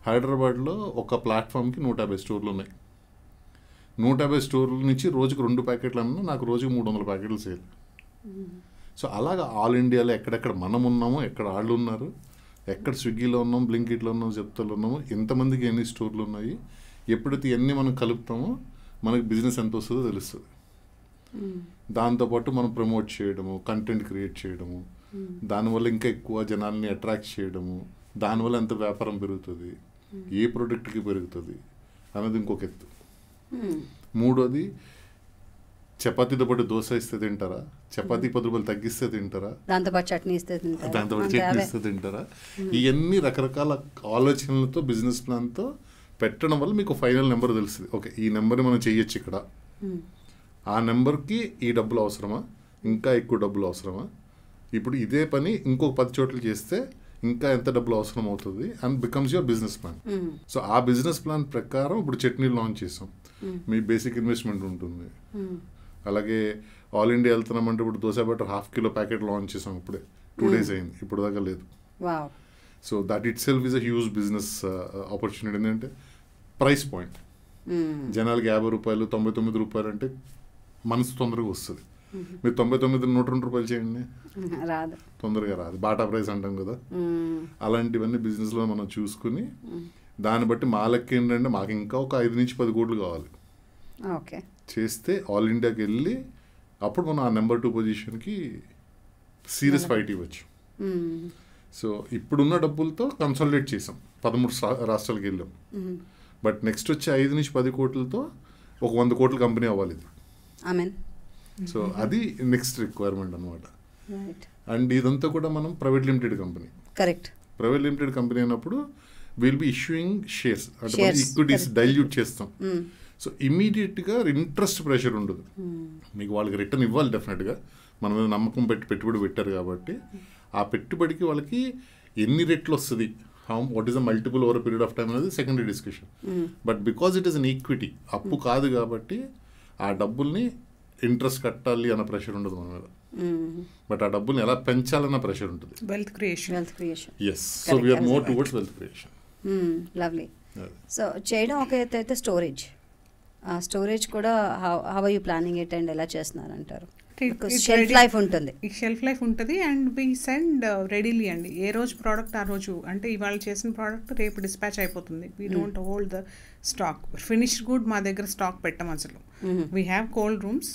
హైదరాబాద్లో ఒక ప్లాట్ఫామ్కి 150 స్టోర్లు ఉన్నాయి. 150 స్టోర్ల నుంచి రోజుకు 2 ప్యాకెట్లు అన్నా నాకు రోజుకు 300 ప్యాకెట్లు సేల్. సో అలాగా ఆల్ ఇండియాలో ఎక్కడెక్కడ మనం ఉన్నామో, ఎక్కడ వాళ్ళు ఉన్నారు, ఎక్కడ స్విగ్గీలో ఉన్నాం, బ్లింకిట్లో ఉన్నాం, జెప్టోలో ఉన్నామో, ఎంతమందికి ఎన్ని స్టోర్లు ఉన్నాయి, ఎప్పుడైతే ఎన్ని మనం కలుపుతామో మనకి బిజినెస్ ఎంత వస్తుందో తెలుస్తుంది. దాంతోపాటు మనం ప్రమోట్ చేయడము, కంటెంట్ క్రియేట్ చేయడము, దానివల్ల ఇంకా ఎక్కువ జనాల్ని అట్రాక్ట్ చేయడము, దానివల్ల ఎంత వ్యాపారం పెరుగుతుంది, ఏ ప్రోడక్ట్కి పెరుగుతుంది అనేది ఇంకొక ఎత్తు. మూడోది చపాతీతో పాటు దోశ ఇస్తే తింటారా, చపాతీ 10 రూపాయలు తగ్గిస్తే తింటారా, దాంతోపాటు చట్నీ ఇస్తే తింటారా. ఇవన్నీ రకరకాల ఆలోచనలతో బిజినెస్ ప్లాన్తో పెట్టడం వల్ల మీకు ఫైనల్ నెంబర్ తెలుస్తుంది. ఓకే, ఈ నెంబర్ని మనం చేయొచ్చు ఇక్కడ, ఆ నెంబర్కి ఈ డబ్బులు అవసరమా, ఇంకా ఎక్కువ డబ్బులు అవసరమా, ఇప్పుడు ఇదే పని ఇంకొక 10 చోట్ల చేస్తే ఇంకా ఎంత డబ్బులు అవసరం అవుతుంది and becomes your business plan. So ఆ బిజినెస్ ప్లాన్ ప్రకారం ఇప్పుడు చట్నీలు లాంచ్ చేసాం, మీ బేసిక్ ఇన్వెస్ట్మెంట్ ఉంటుంది. అలాగే ఆల్ ఇండియా వెళ్తున్నామంటే ఇప్పుడు dosa butter 1/2 kilo packet launch చేసాం, ఇప్పుడే 2 days అయింది, ఇప్పుడు దాకా లేదు. So that it self is a huge business opportunity. ఏంటంటే ప్రైస్ పాయింట్, జనాలకి 50 రూపాయలు 99 రూపాయలు అంటే మనసు తొందరగా వస్తుంది. మీరు 99 102 రూపాయలు చేయండి, తొందరగా రాదు. బాటా ప్రైస్ అంటాం కదా, అలాంటివన్నీ బిజినెస్లో మనం చూసుకుని దాన్ని బట్టి మా లెక్క ఏంటంటే మాకు ఇంకా ఒక 5 నుంచి 10 కోట్లు కావాలి. ఓకే, చేస్తే ఆల్ ఇండియాకి వెళ్ళి అప్పుడు మనం ఆ నెంబర్ 2 పొజిషన్కి సీరియస్ ఫైట్ ఇవ్వచ్చు. సో ఇప్పుడున్న డబ్బులతో కన్సాలిడేట్ చేసాం, 13 రాష్ట్రాలకు వెళ్ళాం. బట్ నెక్స్ట్ వచ్చే 5 నుంచి 10 కోట్లతో ఒక 100 కోట్ల కంపెనీ అవ్వాలి ఇది. సో అది నెక్స్ట్ రిక్వైర్మెంట్ అనమాట. అండ్ ఇదంతా కూడా మనం private limited company. Correct. Private limited company అయినప్పుడు విల్ బి ఇష్యూయింగ్ షేర్స్, అంటే ఈక్విటీస్ డైల్యూట్ చేస్తాం. సో ఇమీడియట్గా ఇంట్రెస్ట్ ప్రెషర్ ఉండదు, మీకు వాళ్ళకి రిటర్న్ ఇవ్వాలి డెఫినెట్గా, మన మీద నమ్మకం పెట్టుబడి పెట్టారు కాబట్టి ఆ పెట్టుబడికి వాళ్ళకి ఎన్ని రెట్లు వస్తుంది, what is the multiple over period of time అనేది secondary discussion. But because it is an equity, అప్పు కాదు కాబట్టి ఆ డబ్బుల్ని ఇంట్రెస్ట్ కట్టాలి అన్న ప్రెషర్ ఉండదు మన మీద. బట్ ఆ డబ్బుల్ని ఎలా పెంచాలన్న ప్రెషర్ ఉంటుంది. Wealth creation. Yes, so we are more towards wealth creation. Lovely. So చేయడం ఒక ఎత్తు అయితే స్టోరేజ్ కూడా how are you planning it and ఎలా చేస్తున్నారు అంటారు? షెల్ఫ్ లైఫ్ ఉంటుంది. షెల్ఫ్ లైఫ్ ఉంటుంది అండ్ వీ సెండ్ రెడీలీ అండి. ఏ రోజు ప్రోడక్ట్ ఆ రోజు, అంటే ఇవాళ చేసిన ప్రోడక్ట్ రేపు డిస్పాచ్ అయిపోతుంది. We don't hold the stock. Finished good మా దగ్గర స్టాక్ పెట్టం అసలు. We have cold rooms,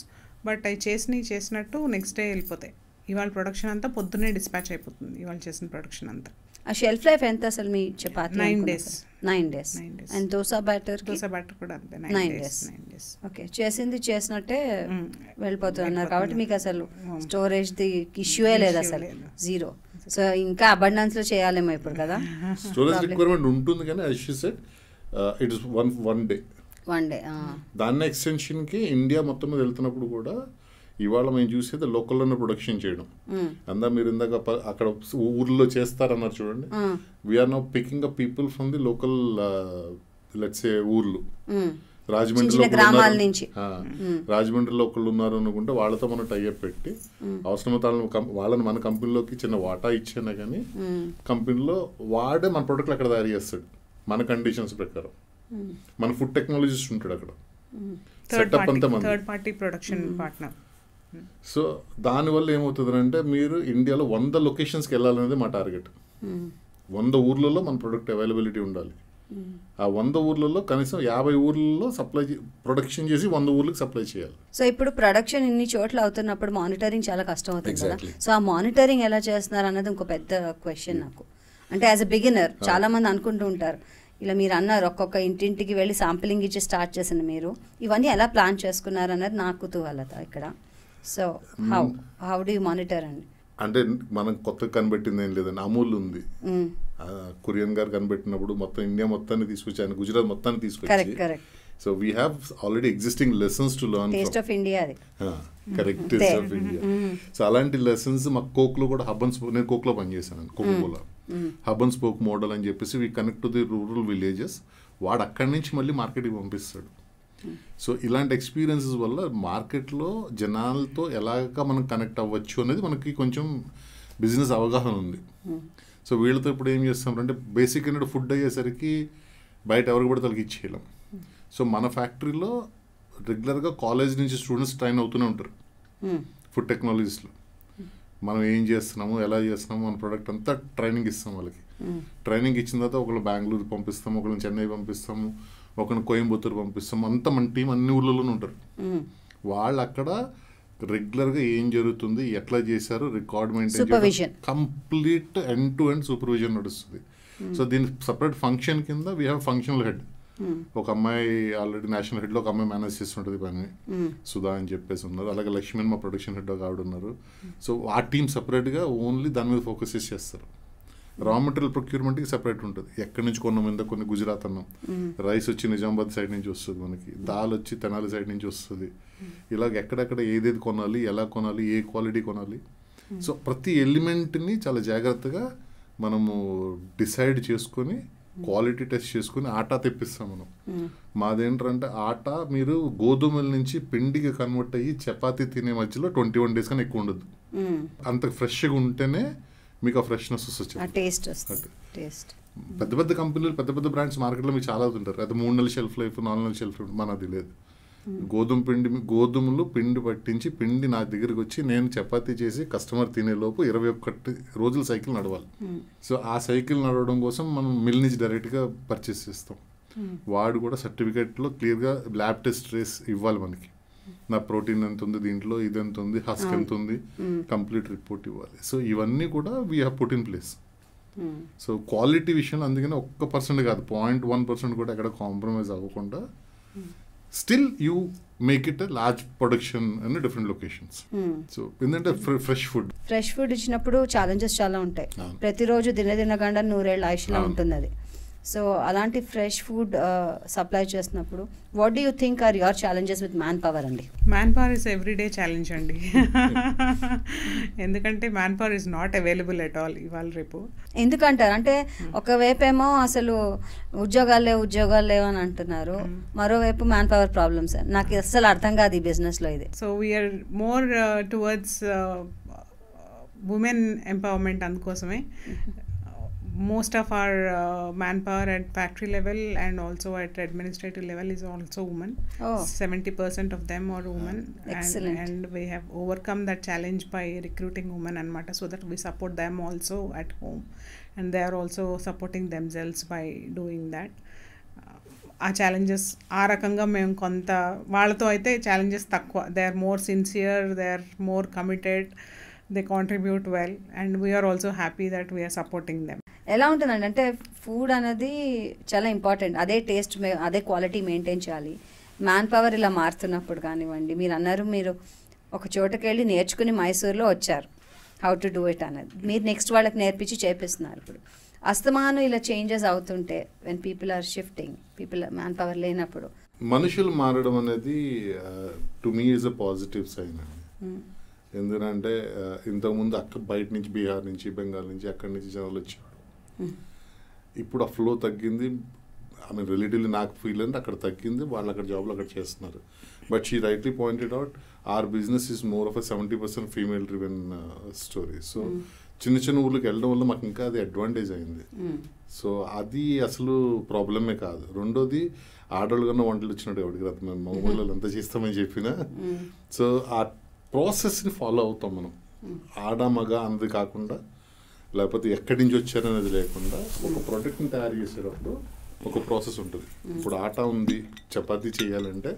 but అవి చేసినట్టు నెక్స్ట్ డే వెళ్ళిపోతాయి. ఇవాళ ప్రొడక్షన్ అంతా పొద్దున్నే డిస్పాచ్ అయిపోతుంది, ఇవాళ చేసిన ప్రొడక్షన్ అంతా. ఆ షెల్ఫ్ లైఫ్ ఎంత అసలు మీ chapati? 9 days. 9 days. And dosa batter కూడా అంతే 9 days. ఓకే, చేసినట్టే వెళ్ళిపోతుంది అన్నారు కాబట్టి మీకు అసలు స్టోరేజ్ ది ఇష్యూయే లేదు అసలు, జీరో. సో ఇంకా అబండెన్స్ లో చేయాలేమో ఇప్పుడు కదా. స్టోరేజ్ రిక్వైర్మెంట్ ఉంటుంది కానీ as she said, it is one day. దాన్ని ఎక్స్టెన్షన్కి ఇండియా మొత్తం మీద వెళ్తున్నప్పుడు కూడా ఇవాళ మేము చూసేది లోకల్లోనే ప్రొడక్షన్ చేయడం. మీరు ఇందాక అక్కడ ఊర్లో చేస్తారన్నారు చూడండి. We are now picking up people from the local let's a ఊర్లు. రాజమండ్రిలో ఒకళ్ళు ఉన్నారు అనుకుంటే వాళ్ళతో మనం టైఅప్ పెట్టి అవసరమైతే వాళ్ళని మన కంపెనీలోకి చిన్న వాటా ఇచ్చినా కానీ కంపెనీలో వాడే మన ప్రొడక్ట్లు అక్కడ తయారు చేస్తాడు మన కండిషన్స్ ప్రకారం. మన ఫుడ్ టెక్నాలజిస్ట్ ఉంటాడు అక్కడ, సెటప్ అంతా మన third party production partner. So దానివల్ల ఏమవుతుందంటే మీరు ఇండియాలో 100 లొకేషన్స్కి వెళ్ళాలనేది మా టార్గెట్. 100 ఊర్లలో మన ప్రొడక్ట్ అవైలబిలిటీ ఉండాలి. ఆ 100 ఊర్లలో కనీసం 50 ఊర్లలో ప్రొడక్షన్ చేసి 100 ఊర్లకు సప్లై చేయాలి. సో ఇప్పుడు ప్రొడక్షన్ ఇన్ని చోట్ల అవుతున్నప్పుడు మానిటరింగ్ చాలా కష్టం అవుతుంది కదా. సో ఆ మానిటరింగ్ ఎలా చేస్తున్నారు అన్నది ఇంకో పెద్ద క్వశ్చన్ నాకు. అంటే యాజ్ అ బిగినర్ చాలా మంది అనుకుంటూ ఉంటారు, ఇలా మీరు అన్నారు ఒక్కొక్క ఇంటింటికి వెళ్ళి శాంపిలింగ్ ఇచ్చి స్టార్ట్ చేసిన మీరు, ఇవన్నీ ఎలా ప్లాన్ చేసుకున్నారు అన్నది నాకు కుతూహలత ఇక్కడ. So how do you monitor అండి? అంటే మనం కొత్తగా కనిపెట్టింది ఏం లేదండి. అమూల్ ఉంది, కొరియన్ గారు కనిపెట్టినప్పుడు మొత్తం ఇండియా మొత్తాన్ని తీసుకొచ్చి గుజరాత్ మొత్తాన్ని తీసుకొచ్చి. So we have already existing lessons to learn. Taste of India అది correct, taste of India. So అలాంటి లెసన్స్ మా కోక్లో కూడా నేను కోక్లో పనిచేశాను, Coca Cola hub and spoke model అని చెప్పేసి we connect to the rural villages. వాడు అక్కడి నుంచి మళ్ళీ మార్కెట్కి పంపిస్తాడు. సో ఇలాంటి ఎక్స్పీరియన్సెస్ వల్ల మార్కెట్లో జనాలతో ఎలాగ మనం కనెక్ట్ అవ్వచ్చు అనేది మనకి కొంచెం బిజినెస్ అవగాహన ఉంది. సో వీళ్ళతో ఇప్పుడు ఏం చేస్తామంటే బేసిక్ ఏంటంటే ఫుడ్ అయ్యేసరికి బయట ఎవరికి పడితే వాళ్ళకి ఇచ్చేయలేం. సో మన ఫ్యాక్టరీలో రెగ్యులర్గా కాలేజ్ నుంచి స్టూడెంట్స్ ట్రైన్ అవుతూనే ఉంటారు ఫుడ్ టెక్నాలజీస్లో. మనం ఏం చేస్తున్నాము, ఎలా చేస్తున్నాము, మన ప్రోడక్ట్ అంతా ట్రైనింగ్ ఇస్తాం వాళ్ళకి. ట్రైనింగ్ ఇచ్చిన తర్వాత ఒకళ్ళు బెంగళూరు పంపిస్తాము, ఒకళ్ళని చెన్నై పంపిస్తాము, ఒకరిని కోయంబత్తూరు పంపిస్తాము. అంతా మన టీం అన్ని ఊళ్ళలోనే ఉంటారు. వాళ్ళు అక్కడ రెగ్యులర్గా ఏం జరుగుతుంది, ఎట్లా చేశారు, రికార్డ్ మెయింటైన్ చేయడం, complete end to end supervision నడుస్తుంది. సో దీని సపరేట్ ఫంక్షన్ కింద వీ హ్యావ్ ఫంక్షనల్ హెడ్. ఒక అమ్మాయి ఆల్రెడీ నేషనల్ హెడ్లో ఒక అమ్మాయి మేనేజ్ చేస్తుంటుంది పని, సుధా అని చెప్పేసి ఉన్నారు. అలాగే లక్ష్మణ్ మా ప్రొడక్షన్ హెడ్ ఆవిడ ఉన్నారు. సో ఆ టీం సపరేట్గా ఓన్లీ దాని మీద ఫోకస్ చేస్తారు. రా మెటీరియల్ ప్రొక్యూర్మెంట్కి సపరేట్ ఉంటుంది. ఎక్కడి నుంచి కొన్నాం, ఎంత కొన్ని గుజరాత్ అన్నాం, రైస్ వచ్చి నిజామాబాద్ సైడ్ నుంచి వస్తుంది, మనకి దాల్ వచ్చి తెనాలి సైడ్ నుంచి వస్తుంది. ఇలాగ ఎక్కడెక్కడ ఏదేది కొనాలి, ఎలా కొనాలి, ఏ క్వాలిటీ కొనాలి. సో ప్రతి ఎలిమెంట్ని చాలా జాగ్రత్తగా మనము డిసైడ్ చేసుకొని క్వాలిటీ టెస్ట్ చేసుకుని ఆటా తెప్పిస్తాం మనం. మాదేంటంటే ఆటా మీరు గోధుమల నుంచి పిండికి కన్వర్ట్ అయ్యి చపాతీ తినే మధ్యలో 21 days కన్నా ఎక్కువ ఉండదు. అంత ఫ్రెష్గా ఉంటేనే మీకు ఆ ఫ్రెష్నెస్ వస్తుంది. పెద్ద పెద్ద కంపెనీలు, పెద్ద పెద్ద బ్రాండ్స్ మార్కెట్లో మీకు చాలా అవుతుంటారు. అది 3 నెలల షెల్ఫ్ లైఫ్, 4 నెలల షెల్ఫ్ లైఫ్. మనది లేదు. గోధుమలు పిండి పట్టించి పిండి నా దగ్గరికి వచ్చి నేను చపాతీ చేసి కస్టమర్ తినేలోపు 21 రోజుల సైకిల్ నడవాలి. సో ఆ సైకిల్ నడవడం కోసం మనం మిల్ నుంచి డైరెక్ట్గా పర్చేస్ చేస్తాం. వాడు కూడా సర్టిఫికేట్లో క్లియర్గా ల్యాబ్ టెస్ట్ రేస్ ఇవ్వాలి మనకి. నా ప్రోటీన్ ఎంత ఉంది దీంట్లో, ఇది ఎంత ఉంది, హస్క్ ఎంత ఉంది, కంప్లీట్ రిపోర్ట్ ఇవ్వాలి. సో ఇవన్నీ కూడా we have put in place. So quality విషయంలో అందుకని 1% కాదు, 0.1% కూడా ఎక్కడ కాంప్రమైజ్ అవ్వకుండా still you make it large production and different locations. So ఏంటంటే ఫ్రెష్ ఫుడ్ ఇచ్చినప్పుడు ఛాలెంజెస్ చాలా ఉంటాయి. ప్రతిరోజు తినగండా 100 ఏళ్ళ ఆయుష్లా ఉంటుంది అది. సో అలాంటి ఫ్రెష్ ఫుడ్ సప్లై చేసినప్పుడు what do you think are your challenges with man power అండి? Man power is everyday challenge అండి. ఎందుకంటే man power is not available at all ఇవాళ రేపు. ఎందుకంటారు అంటే ఒకవైపేమో అసలు ఉద్యోగాలు లేవు అని అంటున్నారు, మరోవైపు మ్యాన్ పవర్ ప్రాబ్లమ్స్. నాకు అసలు అర్థం కాదు ఈ బిజినెస్లో ఇది. So we are more towards women empowerment. అందుకోసమే most of our manpower at factory level and also at administrative level is also women. 70% of them are women. Excellent. And we have overcome that challenge by recruiting women anamata, so that we support them also at home, and they are also supporting themselves by doing that. ఆ challenges ఆ రకంగా మేము కొంత వాళ్ళతో అయితే challenges తక్కువ. They are more sincere, they are more committed, they contribute well, and we are also happy that we are supporting them. ఎలా ఉంటుందండి అంటే ఫుడ్ అనేది చాలా ఇంపార్టెంట్, అదే టేస్ట్ అదే క్వాలిటీ మెయింటైన్ చేయాలి. మ్యాన్ పవర్ ఇలా మారుతున్నప్పుడు కానివ్వండి, మీరు అన్నారు మీరు ఒక చోటకి వెళ్ళి నేర్చుకుని మైసూర్లో వచ్చారు హౌ టు డూ ఇట్ అనేది, మీరు నెక్స్ట్ వాళ్ళకి నేర్పించి చేపిస్తున్నారు. ఇప్పుడు అస్తమానం ఇలా చేంజెస్ అవుతుంటే when people are shifting, man power లేనప్పుడు మనుషులు మారడం అనేది to me is a positive sign అండి. ఎందుకంటే ఇంతకుముందు బయట నుంచి బీహార్ నుంచి బెంగాల్ నుంచి అక్కడి నుంచి జనాలు వచ్చేవాడు. ఇప్పుడు ఆ ఫ్లో తగ్గింది. ఐ మీన్ రిలేటివ్లీ నాకు ఫీల్ అయింది అక్కడ తగ్గింది, వాళ్ళు అక్కడ జాబ్లు అక్కడ చేస్తున్నారు. But she rightly pointed out our business is more of 70% female driven story. So చిన్న చిన్న ఊళ్ళకి వెళ్ళడం వల్ల మాకు ఇంకా అది అడ్వాంటేజ్ అయింది. సో అది అసలు ప్రాబ్లమే కాదు. రెండోది ఆడవాళ్ళు కన్నా వంటలు వచ్చినట్టు ఎవరికి రాదు, మేము మగవాళ్ళు ఎంత చేస్తామని చెప్పినా. సో ఆ ప్రాసెస్ని ఫాలో అవుతాం మనం, ఆడ మగ అన్నది కాకుండా, లేకపోతే ఎక్కడి నుంచి వచ్చారనేది లేకుండా ఒక ప్రోడక్ట్ని తయారు చేసేటప్పుడు ఒక ప్రాసెస్ ఉంటుంది. ఇప్పుడు ఆట ఉంది, చపాతీ చేయాలంటే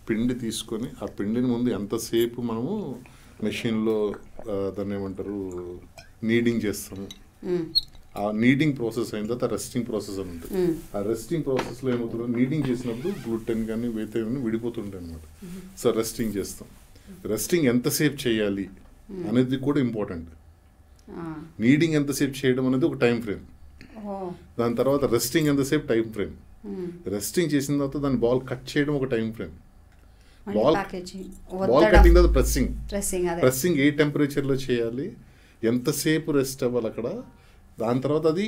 పిండి తీసుకొని ఆ పిండిని ముందు ఎంతసేపు మనము మెషిన్లో దాన్ని ఏమంటారు నీడింగ్ చేస్తాము. ఆ నీడింగ్ ప్రాసెస్ అయిన తర్వాత రెస్టింగ్ ప్రాసెస్ అని ఉంటుంది. ఆ రెస్టింగ్ ప్రాసెస్లో ఏమవుతుందో నీడింగ్ చేసినప్పుడు గ్లూటెన్ కానీ వేతే కానీ విడిపోతుంటాయి అనమాట. సో రెస్టింగ్ చేస్తాం. రెస్టింగ్ ఎంతసేపు చేయాలి అనేది కూడా ఇంపార్టెంట్. నీడింగ్ ఎంతసేపు చేయడం అనేది ఒక టైం ఫ్రేమ్, దాని తర్వాత రెస్టింగ్ ఎంతసేపు టైం ఫ్రేమ్, రెస్టింగ్ చేసిన తర్వాత దాన్ని బాల్ కట్ చేయడం ఒక టైం ఫ్రేమ్, బాల్ కటింగ్ తర్వాత ప్రెస్సింగ్ ఏ టెంపరేచర్లో చేయాలి, ఎంతసేపు రెస్ట్ అవ్వాలి అక్కడ, దాని తర్వాత అది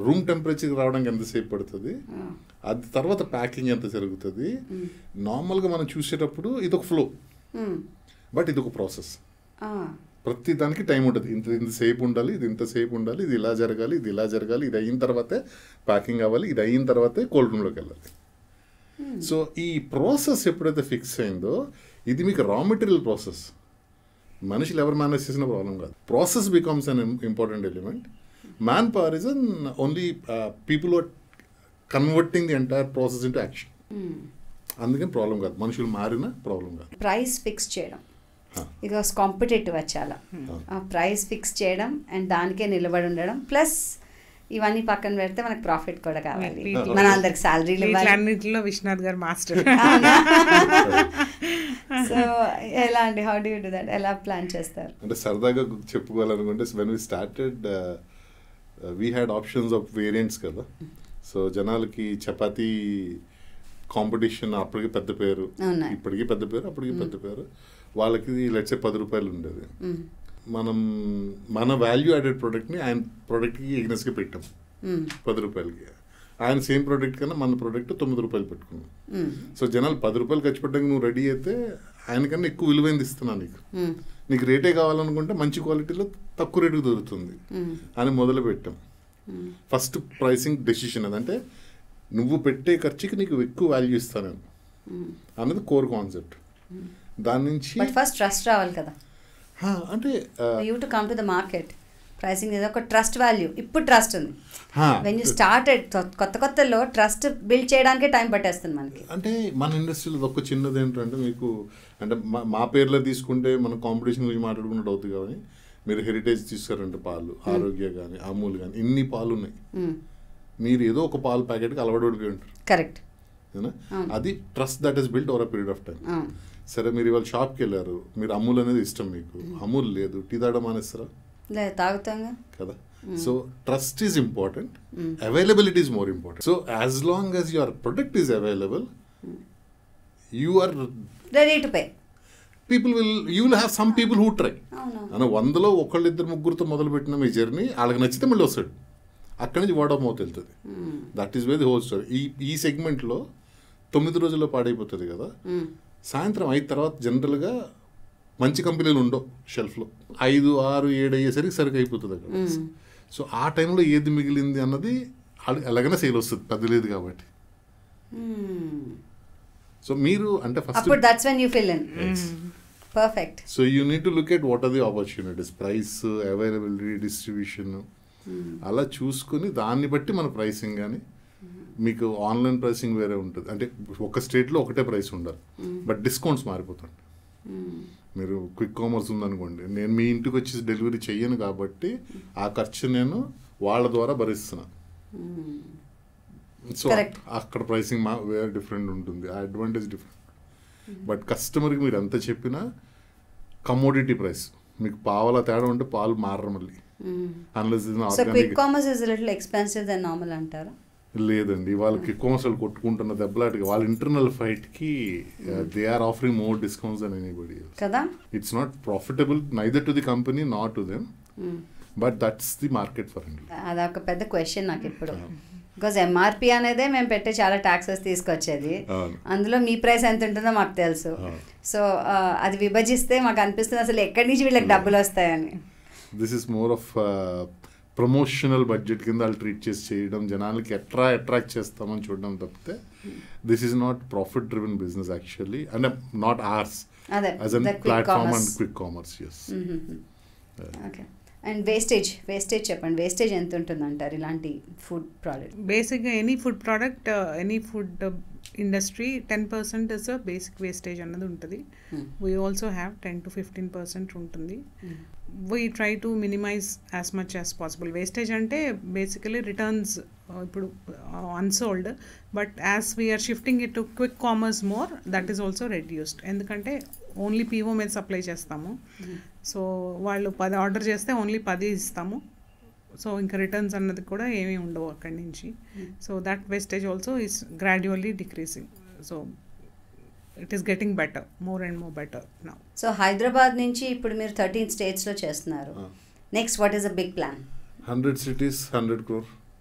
రూమ్ టెంపరేచర్కి రావడానికి ఎంతసేపు పడుతుంది, అది తర్వాత ప్యాకింగ్ ఎంత జరుగుతుంది. నార్మల్గా మనం చూసేటప్పుడు ఇది ఒక ఫ్లో, బట్ ఇది ఒక ప్రాసెస్. ప్రతి దానికి టైం ఉంటుంది. ఇంతసేపు ఉండాలి, ఇది ఇంతసేపు ఉండాలి, ఇది ఇలా జరగాలి, ఇది ఇలా జరగాలి, ఇది అయిన తర్వాతే ప్యాకింగ్ అవ్వాలి, ఇది అయిన తర్వాతే కోల్డ్ రూమ్లోకి వెళ్ళాలి. సో ఈ ప్రాసెస్ ఎప్పుడైతే ఫిక్స్ అయిందో ఇది మీకు రా మెటీరియల్ ప్రాసెస్. మనుషులు ఎవరు మేనేజ్ చేసిన ప్రాబ్లం కాదు. Process becomes an important element. Man power is an only people are converting the entire process into action. అందుకని ప్రాబ్లం కాదు, మనుషులు మారిన ప్రాబ్లం కాదు. ప్రైస్ ఫిక్స్ చేయడం ఇది ఒక కాంపిటేటివ్ చాలా, ప్రైస్ ఫిక్స్ చేయడం అండ్ దానికే నిలబడి ఉండడం, ప్లస్ ఇవన్నీ పక్కన పెడితే మనకు ప్రాఫిట్ కూడా కావాలి, మన అందరికి శాలరీలు అన్నింటిలో విశ్వనాథ్ గారు మాస్టర్. సో ఎలా అండి, how do you do that, ఎలా ప్లాన్ చేస్తారు? అంటే సరదాగా చెప్పుకోవాలనుకుంటే when we started we had options of variants కదా. సో జనాలకి చపాతీ కాంపిటీషన్ అప్పటికి పెద్ద పేరు, ఇప్పటికీ పెద్ద పేరు, అప్పటికి పెద్ద పేరు. వాళ్ళకి లెట్స్ సే 10 రూపాయలు ఉండేది. మనం మన వాల్యూ యాడెడ్ ప్రోడక్ట్ని ఆయన ప్రోడక్ట్కి ఎగ్నెస్గా పెట్టాం 10 రూపాయలకి. ఆయన సేమ్ ప్రోడక్ట్ కన్నా మన ప్రోడక్ట్ 9 రూపాయలు పెట్టుకున్నాం. సో జనాలు 10 రూపాయలు ఖర్చు పెట్టడానికి నువ్వు రెడీ అయితే ఆయనకన్నా ఎక్కువ విలువైంది ఇస్తున్నాను నీకు రేటే కావాలనుకుంటే మంచి క్వాలిటీలో తక్కువ రేటుకు దొరుకుతుంది అని మొదలు పెట్టాం. ఫస్ట్ ప్రైసింగ్ డెసిషన్ అదంటే నువ్వు పెట్టే ఖర్చుకి నీకు ఎక్కువ వాల్యూ ఇస్తాను అన్నది కోర్ కాన్సెప్ట్. దాని నుంచి ఫస్ట్ ట్రస్ట్ రావాలి కదా, అంటే you to come to the market. Pricing ఇది ఒక ట్రస్ట్ వాల్యూ. ఇప్పుడు ట్రస్ట్ ఉంది, వెన్ యూ స్టార్టెడ్ కొత్తలో ట్రస్ట్ బిల్డ్ చేయడానికే టైం పట్టేస్తుంది మనకి. అంటే మన ఇండస్ట్రీలో ఒక చిన్నది ఏంటంటే మీకు అంటే మా పేర్లో తీసుకుంటే మనం కాంపిటీషన్ గురించి మాట్లాడుకున్నట్టు అవుతుంది. కానీ మీరు హెరిటేజ్ తీసుకురంటే పాలు, ఆరోగ్య కానీ అమూల్ కానీ ఇన్ని పాలు ఉన్నాయి, మీరు ఏదో ఒక పాలు ప్యాకెట్కి అలవాటు ఉంటారు. కరెక్ట్, అది trust that is build over a period of time. సరే మీరు ఇవాళ షాప్కి వెళ్ళారు, మీరు అమూల్ అనేది ఇష్టం, మీకు అమూల్ లేదు, టీ తాగడం మానేస్తారా? తాగుతాంగా కదా. So trust is important, availability is more important. So as long as your product is available, you are ready to pay. You will have some people who try. అని 100లో 1-2-3 మొదలుపెట్టిన మీ జర్నీ వాళ్ళకి నచ్చితే మళ్ళీ వస్తాడు, అక్కడి నుంచి వర్డ్ ఆఫ్ మౌత్ వెళ్తుంది. That is way the whole story. ఈ సెగ్మెంట్లో 9 రోజుల్లో పాడైపోతుంది కదా. సాయంత్రం 5 తర్వాత జనరల్గా మంచి కంపెనీలు ఉండవు షెల్ఫ్లో. 5, 6, 7 అయ్యేసరికి సరిగ్గా అయిపోతుంది అక్కడ. సో ఆ టైంలో ఏది మిగిలింది అన్నది ఎలాగైనా సేల్ వస్తుంది, పెద్ద లేదు కాబట్టి. సో మీరు అంటే first that's when you fill in. Perfect. So you need to look at what are the opportunities, price, availability, distribution, అలా చూసుకుని దాన్ని బట్టి మన ప్రైసింగ్. కానీ మీకు ఆన్లైన్ ప్రైసింగ్ వేరే ఉంటుంది, అంటే ఒక స్టేట్లో ఒకటే ప్రైస్ ఉండాలి, బట్ డిస్కౌంట్స్ మారిపోతుంది. మీరు క్విక్ కామర్స్ ఉందనుకోండి, నేను మీ ఇంటికి వచ్చి డెలివరీ చెయ్యను కాబట్టి ఆ ఖర్చు నేను వాళ్ళ ద్వారా భరిస్తున్నాను. సో అక్కడ ప్రైసింగ్ వేరే డిఫరెంట్ ఉంటుంది, ఆ అడ్వాంటేజ్ డిఫరెంట్. బట్ కస్టమర్కి మీరు ఎంత చెప్పినా కమోడిటీ ప్రైస్, మీకు పావలా తేడా ఉంటే పాలు మారరు మళ్ళీ. లేదండి, వాళ్ళకి కామర్స్ వాళ్ళు కొట్టుకుంటున్న దెబ్బలాటికి వాళ్ళ ఇంటర్నల్ ఫైట్కి they are offering more discounts then anybody కదా. It's not profitable neither to the company not to them, but that's the market for India. అదొక పెద్ద క్వశ్చన్ నాకు ఇప్పుడు. బికాజ్ ఎంఆర్పి అనేదే మేము పెట్టే చాలా ట్యాక్సెస్ తీసుకొచ్చేది, అందులో మీ ప్రైస్ ఎంత ఉంటుందో మాకు తెలుసు. సో అది విభజిస్తే మాకు అనిపిస్తుంది అసలు ఎక్కడి నుంచి వీళ్ళకి డబ్బులు వస్తాయని. This is more of promotional budget కింద వాళ్ళు ట్రీట్ చేసి చేయడం, జనాలకి అట్రాక్ట్ చేస్తామని చూడడం తప్పితే this is not profit driven business actually, అంటే not ours as an platform and quick commerce. Yes. Okay. And wastage చెప్పండి, వేస్టేజ్ ఎంత ఉంటుంది అంటారు ఇలాంటి ఫుడ్ ప్రోడక్ట్? బేసిక్గా any food product, any food industry 10% is a basic wastage అన్నది ఉంటుంది. We also have 10 to 15% ఉంటుంది. We try to minimize as much as possible. Wastage అంటే బేసికలీ రిటర్న్స్, ఇప్పుడు unsold, but as we are shifting it to quick commerce more, that is also reduced. ఎందుకంటే only PO మీద supply చేస్తాము. So వాళ్ళు 10 order చేస్తే only 10 ఇస్తాము. So ఇంకా returns అన్నది కూడా ఏమీ ఉండవు అక్కడి నుంచి. So that wastage also is gradually decreasing. So it is getting better, more and more better now. So Hyderabad నుంచి ఇప్పుడు మీరు 13 స్టేట్స్లో చేస్తున్నారు. Next what is a big plan? 100 cities, 100 crore.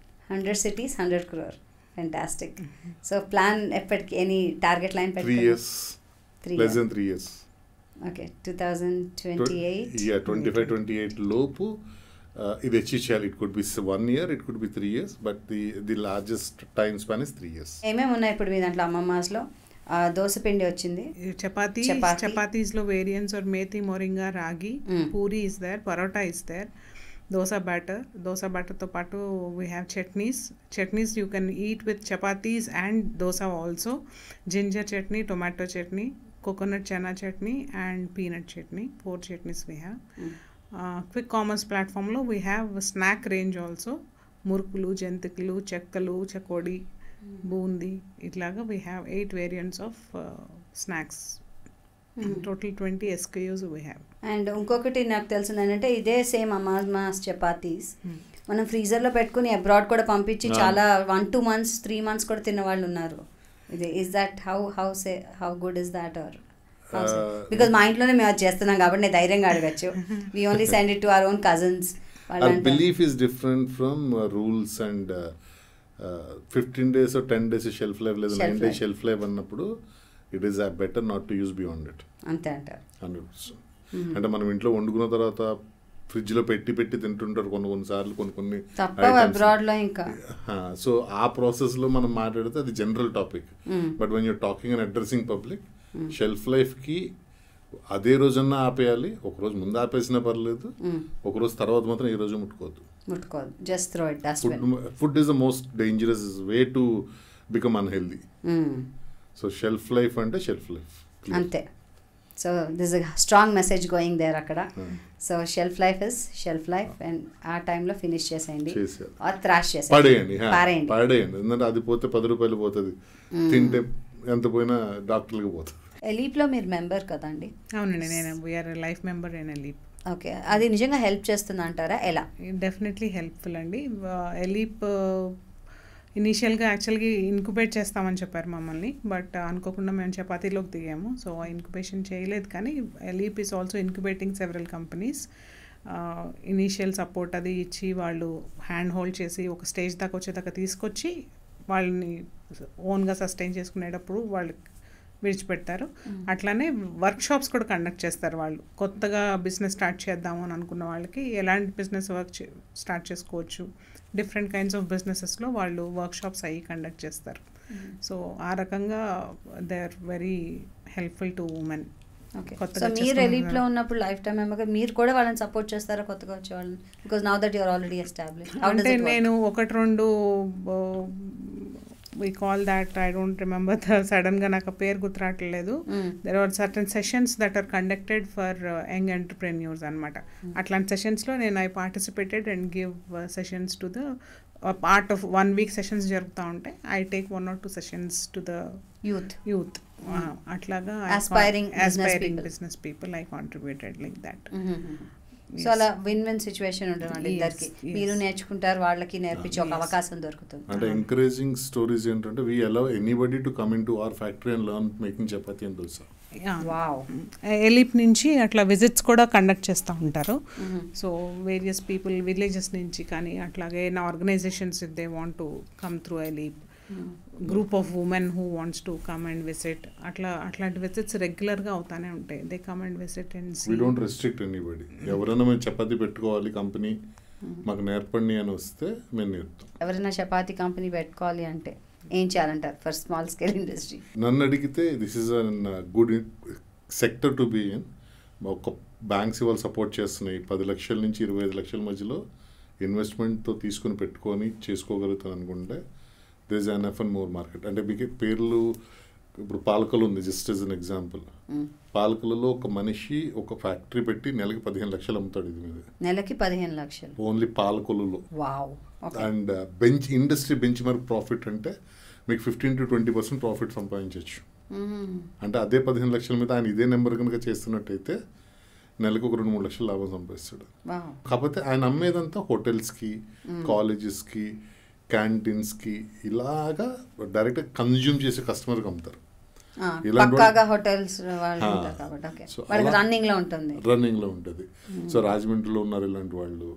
100 cities, 100 crore. Fantastic. So plan ఎప్పటికి, any target line పెట్టుకున్నారు? 3 years. Less than 3 years. Okay, 2028. Yeah, 25-28 లోపు ఇది achieve చేయాలి. It could be 1 year, it could be 3 years, but the largest time span is 3 years. ఏమేమి ఉన్నాయి ఇప్పుడు మీ దాంట్లో? అమ్మమ్మాస్లో దోశ పిండి వచ్చింది, చపాతీస్లో variance are methi, moringa, ragi, puri is there, parota is there, dosa batterతో పాటు we have chutneys you can eat with chapatis and dosa also. Ginger chutney, tomato chutney, coconut chana chutney and peanut chutney. 4 chutneys we have. Quick commerce platform lo we have snack range also. Murkulu, jentikulu, chekkulu, chakodi, bundi, itlaga we have 8 variants of snacks. Total 20 SKUs we have. And ఇంకొకటి నాకు తెలిసింది ఏంటంటే ఇదే same అమ్మాస్ chapatis మనం ఫ్రీజర్లో పెట్టుకుని abroad కూడా పంపించి చాలా 1-2 months 3 months కూడా తిన్న వాళ్ళు ఉన్నారు. ఇది is that how good is that? Or because మా ఇంట్లోనే మేము అది చేస్తున్నాం కాబట్టి నేను ధైర్యంగా అడగచ్చు. We only send it to our own cousins. Our belief is different from rules and 15 days or 10 days shelf life లేదా 9 days shelf life అన్నప్పుడు it is better not to use beyond it. అంతే అంటారు. 100%. అంటే మనం ఇంట్లో వండుకున్న తర్వాత fridge లో పెట్టి తింటుంటారు కొన్నిసార్లు కొన్ని అబ్రాడ్ లో ఇంకా. సో ఆ ప్రాసెస్ లో మనం మాట్లాడితే అది general topic. But when you're talking and addressing public, shelf life కి అదే రోజన్నా ఆపేయాలి. ఒక రోజు ముందు ఆపేసినా పర్లేదు, ఒక రోజు తర్వాత మాత్రం ఈ రోజు ముట్టుకోవద్దు. Just throw it dustbin. Food is the most dangerous way to become unhealthy. So shelf life అంటే షెల్ఫ్ లైఫ్ అంతే. So this a strong message going there అక్కడ. So shelf life is shelf life and ఆ టైంలో finish చేసేయండి, thrash చేసేయండి, పడేయండి. ఎందుకంటే అది పోతే 10 రూపాయలు పోతుంది, తింటే ఎంత పోయినా డాక్టర్కి పోతుంది. ఎలీప్లో మీరు మెంబర్ కదండి? అవునండి, నేను we are life member in ALEAP. Okay, అది నిజంగా హెల్ప్ చేస్తుంది అంటారా? ఎలా? డెఫినెట్లీ హెల్ప్ఫుల్ అండి. ఎలీప్ ఇనీషియల్గా యాక్చువల్గా ఇంక్యుబేట్ చేస్తామని చెప్పారు మమ్మల్ని, బట్ అనుకోకుండా మేము చపాతీలోకి దిగాము. సో ఇంక్యుబేషన్ చేయలేదు, కానీ ALEAP is also incubating several companies. Initial support అది ఇచ్చి వాళ్ళు హ్యాండ్ హోల్డ్ చేసి ఒక స్టేజ్ దాకా వచ్చేదాకా తీసుకొచ్చి వాళ్ళని ఓన్గా సస్టైన్ చేసుకునేటప్పుడు వాళ్ళు విడిచిపెడతారు. అట్లానే వర్క్షాప్స్ కూడా కండక్ట్ చేస్తారు. వాళ్ళు కొత్తగా బిజినెస్ స్టార్ట్ చేద్దాము అని అనుకున్న వాళ్ళకి ఎలాంటి బిజినెస్ స్టార్ట్ చేసుకోవచ్చు, డిఫరెంట్ కైండ్స్ ఆఫ్ బిజినెసెస్లో వాళ్ళు వర్క్షాప్స్ అయ్యి కండక్ట్ చేస్తారు. సో ఆ రకంగా they are very helpful to women. So మీరు ఎలీప్లో ఉన్నప్పుడు లైఫ్ టైం మెంబర్గా మీరు కూడా వాళ్ళని సపోర్ట్ చేస్తారా కొత్తగా వచ్చే వాళ్ళని? Because now that you are already establish. అంటే నేను 1-2 we call that, I don't remember సడన్గా నాకు పేరు గుర్తురావట్లేదు. there are certain sessions that are conducted for young entrepreneurs అనమాట. అట్లాంటి సెషన్స్లో నేను I participated and give sessions to the part of 1 week sessions జరుగుతూ ఉంటాయి. I take 1 or 2 sessions to the youth. అట్లాగా aspiring business people I contributed like that. So అలా win situation ఉంటుంది ఇద్దరికి. మీరు నేర్చుకుంటారు, వాళ్ళకి నేర్పించే ఒక అవకాశం దొరుకుతుంది. అంటే ఎంకరేజింగ్ స్టోరీస్ ఏంటంటే we allow anybody to come into our factory and learn making chapati and dosa. Wow. ALEAP నుంచి అట్లా విజిట్స్ కూడా కండక్ట్ చేస్తూ ఉంటారు. సో వేరియస్ పీపుల్ విలేజెస్ నుంచి కానీ అట్లాగే నా organisations if they want to come through ALEAP, group of women who wants to come and visit, అట్లాంటి విజిట్స్ రెగ్యులర్గా అవుతానే ఉంటాయి. They come and visit and see. We don't restrict anybody. ఎవరైనా మేము చపాతీ పెట్టుకోవాలి కంపెనీ మాకు నేర్పండి అని వస్తే మేము నేర్పుతాం. ఎవరైనా చపాతీ కంపెనీ పెట్టుకోవాలి అంటే ఏం చేయాలంటారు ఫర్ స్మాల్ స్కేల్ ఇండస్ట్రీ? నన్ను అడిగితే this is an good sector to be in. ఒక బ్యాంక్స్ ఇవాళ సపోర్ట్ చేస్తున్నాయి. 10 లక్షల నుంచి 25 లక్షల మధ్యలో ఇన్వెస్ట్మెంట్తో తీసుకుని పెట్టుకొని చేసుకోగలుగుతాను అనుకుంటే there is enough and more market. అంటే మీకు పేర్లు ఇప్పుడు పాలకలు ఉంది, జస్ట్ యాజ్ అన్ ఎగ్జాంపుల్. పాలకలలో ఒక మనిషి ఒక ఫ్యాక్టరీ పెట్టి నెలకి 15 లక్షలు అమ్ముతాడు. ఇది మీద నెలకి 15 లక్షలు ఓన్లీ పాలకొల్లులో. And industry benchmark profit అంటే మీకు 15 to 20% ప్రాఫిట్ సంపాదించవచ్చు. అంటే అదే 15 లక్షల మీద ఆయన ఇదే నెంబర్ కనుక చేస్తున్నట్టయితే నెలకు ఒక 2-3 లక్షలు లాభం సంపాదిస్తాడు. కాకపోతే ఆయన అమ్మేదంతా హోటల్స్కి, కాలేజెస్కి, క్యాంటీన్స్కి ఇలాగా డైరెక్ట్గా కన్జ్యూమ్ చేసే కస్టమర్కి అమ్ముతారు. రన్నింగ్లో ఉంటుంది. సో రాజమండ్రిలో ఉన్నారు ఇలాంటి వాళ్ళు,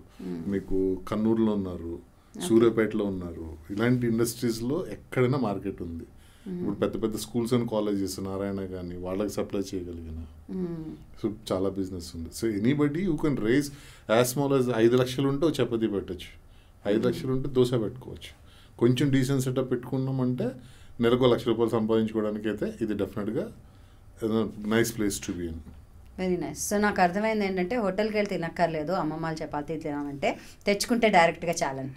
మీకు కన్నూరులో ఉన్నారు, సూర్యాపేటలో ఉన్నారు. ఇలాంటి ఇండస్ట్రీస్లో ఎక్కడైనా మార్కెట్ ఉంది. ఇప్పుడు పెద్ద పెద్ద స్కూల్స్ అండ్ కాలేజెస్ నారాయణ కానీ వాళ్ళకి సప్లై చేయగలిగిన సో చాలా బిజినెస్ ఉంది. So anybody you can raise as small as 5 లక్షలు ఉంటే చపాతీ పెట్టచ్చు, 5 లక్షలు ఉంటే దోశ పెట్టుకోవచ్చు. కొంచెం డీసెంట్ సెటప్ పెట్టుకున్నామంటే నెలకు 1 లక్ష రూపాయలు సంపాదించుకోవడానికి అయితే ఇది డెఫినెట్గా nice place to be in. Very nice. So నాకు అర్థమైంది ఏంటంటే హోటల్కి వెళ్తే తినక్కర్లేదు, అమ్మమ్మ చపాతీ తినామంటే తెచ్చుకుంటే డైరెక్ట్గా చాలని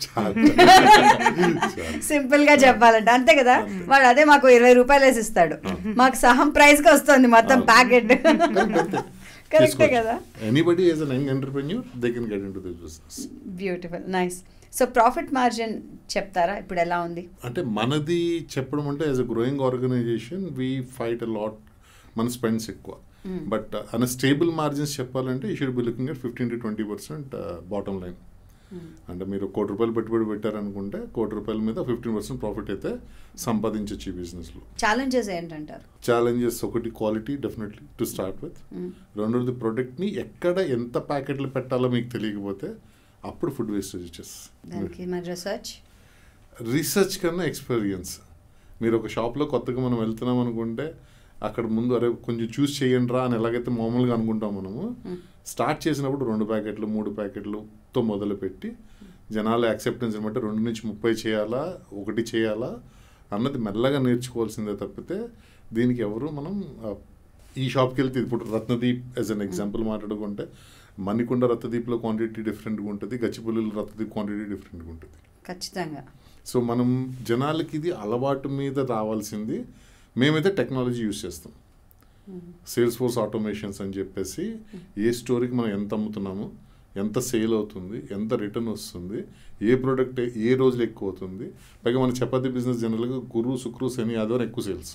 సింపుల్గా చెప్పాలంటే అంతే కదా. వాడు అదే మాకు 20 రూపాయలు వేసి ఇస్తాడు, మాకు సహం ప్రైస్గా వస్తుంది మొత్తం ప్యాకెట్. కరెక్టే కదా. Anybody as an young entrepreneur they can get into this business. Beautiful, nice. So profit margin చెప్తారా ఇప్పుడు ఎలా ఉంది? అంటే మనది చెప్పడం అంటే as a growing organisation we fight a lot, మన స్పెండ్స్ ఎక్కువ. బట్ అన్న స్టేబుల్ మార్జిన్స్ చెప్పాలంటే you should be looking at 15 to 20% bottom line. అంటే మీరు 1 కోటి రూపాయలు పెట్టుబడి పెట్టారనుకుంటే 1 కోటి రూపాయల మీద 15% ప్రాఫిట్ అయితే సంపాదించవచ్చు ఈ బిజినెస్లో. ఛాలెంజెస్ ఏంటంటారు? ఛాలెంజెస్ ఒకటి quality definitely to start with. రెండోది ప్రొడక్ట్ని ఎక్కడ ఎంత ప్యాకెట్లు పెట్టాలో మీకు తెలియకపోతే అప్పుడు ఫుడ్ వేస్టేజ్ వచ్చేస్తుంది. రీసెర్చ్ కన్నా ఎక్స్పీరియన్స్. మీరు ఒక షాప్లో కొత్తగా మనం వెళ్తున్నాం అనుకుంటే అక్కడ ముందు అరే కొంచెం చూస్ చేయండి రా అని ఎలాగైతే మామూలుగా అనుకుంటాం మనము, స్టార్ట్ చేసినప్పుడు 2 ప్యాకెట్లు 3 ప్యాకెట్లతో మొదలుపెట్టి జనాల యాక్సెప్టెన్స్ అనమాట 2 నుంచి 30 చేయాలా 1 చేయాలా అన్నది మెల్లగా నేర్చుకోవాల్సిందే తప్పితే దీనికి ఎవరు మనం ఈ షాప్కి వెళ్తే ఇప్పుడు రత్నదీప్ యాజ్ అన్ ఎగ్జాంపుల్ మాట్లాడుకుంటే మణికొండ రత్నదీప్లో క్వాంటిటీ డిఫరెంట్గా ఉంటుంది, గచ్చిబౌలిలో రత్నదీప్ క్వాంటిటీ డిఫరెంట్గా ఉంటుంది ఖచ్చితంగా. సో మనం జనాలకి ఇది అలవాటు మీద రావాల్సింది. మేమైతే టెక్నాలజీ యూజ్ చేస్తాం, సేల్స్ ఫోర్స్ ఆటోమేషన్స్ అని చెప్పేసి ఏ స్టోరీకి మనం ఎంత అమ్ముతున్నాము, ఎంత సేల్ అవుతుంది, ఎంత రిటర్న్ వస్తుంది, ఏ ప్రోడక్ట్ ఏ రోజులు ఎక్కువ అవుతుంది. పైగా మన చపాతీ బిజినెస్ జనరల్గా గురు శుక్రు శని ఆదివారం ఎక్కువ సేల్స్.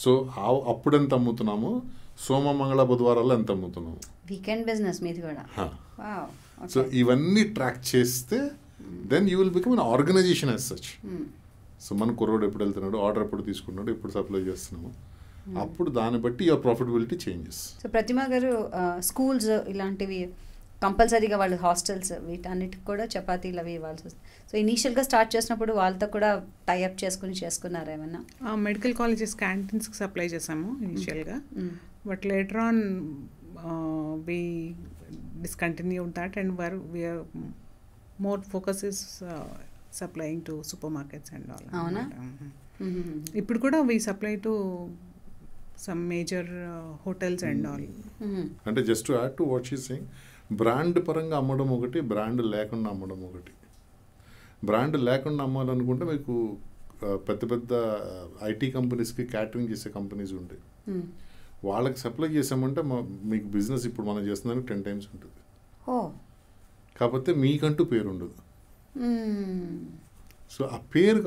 సో అప్పుడు ఎంత అమ్ముతున్నామో సోమ మంగళ బుధవారాల్లో ఎంత అమ్ముతున్నాము. వీకెండ్ బిజినెస్ మీది కూడా. సో ఇవన్నీ ట్రాక్ చేస్తే then you will become an organisation as such. So మన కుర్రోడు ఎప్పుడు వెళ్తున్నాడు, ఆర్డర్ ఎప్పుడు తీసుకుంటున్నాడు, ఎప్పుడు సప్లై చేస్తున్నాము, అప్పుడు దాన్ని బట్టి your profitability changes. So Pratima గారు స్కూల్స్ ఇలాంటివి కంపల్సరీగా వాళ్ళు హాస్టల్స్ వీటన్నిటికి కూడా చపాతీలు అవి ఇవ్వాల్సి వస్తుంది. సో ఇనీషియల్గా స్టార్ట్ చేసినప్పుడు వాళ్ళతో కూడా టైఅప్ చేసుకున్నారా ఏమన్నా? మెడికల్ కాలేజెస్ క్యాంటీన్స్కి సప్లై చేసాము ఇనిషియల్గా, but later on we discontinued that and we are more focus is supplying to supermarkets and all. Avuna? Ippudu kuda we supply to some major hotels and all. అంటే just to add to what she's saying, brand పరంగా అమ్మడం ఒకటి, brand లేకుండా అమ్మడం ఒకటి. Brand లేకుండా అమ్మాలనుకుంటే మీకు పెద్ద పెద్ద ఐటీ కంపెనీస్కి క్యాటరింగ్ చేసే కంపెనీస్ ఉంటాయి, వాళ్ళకి సప్లై చేసామంటే మీకు బిజినెస్ ఇప్పుడు మనం చేస్తున్నానికి 10 times ఉంటుంది. కాకపోతే మీకంటూ పేరు ఉండదు. సో ఆ పేరు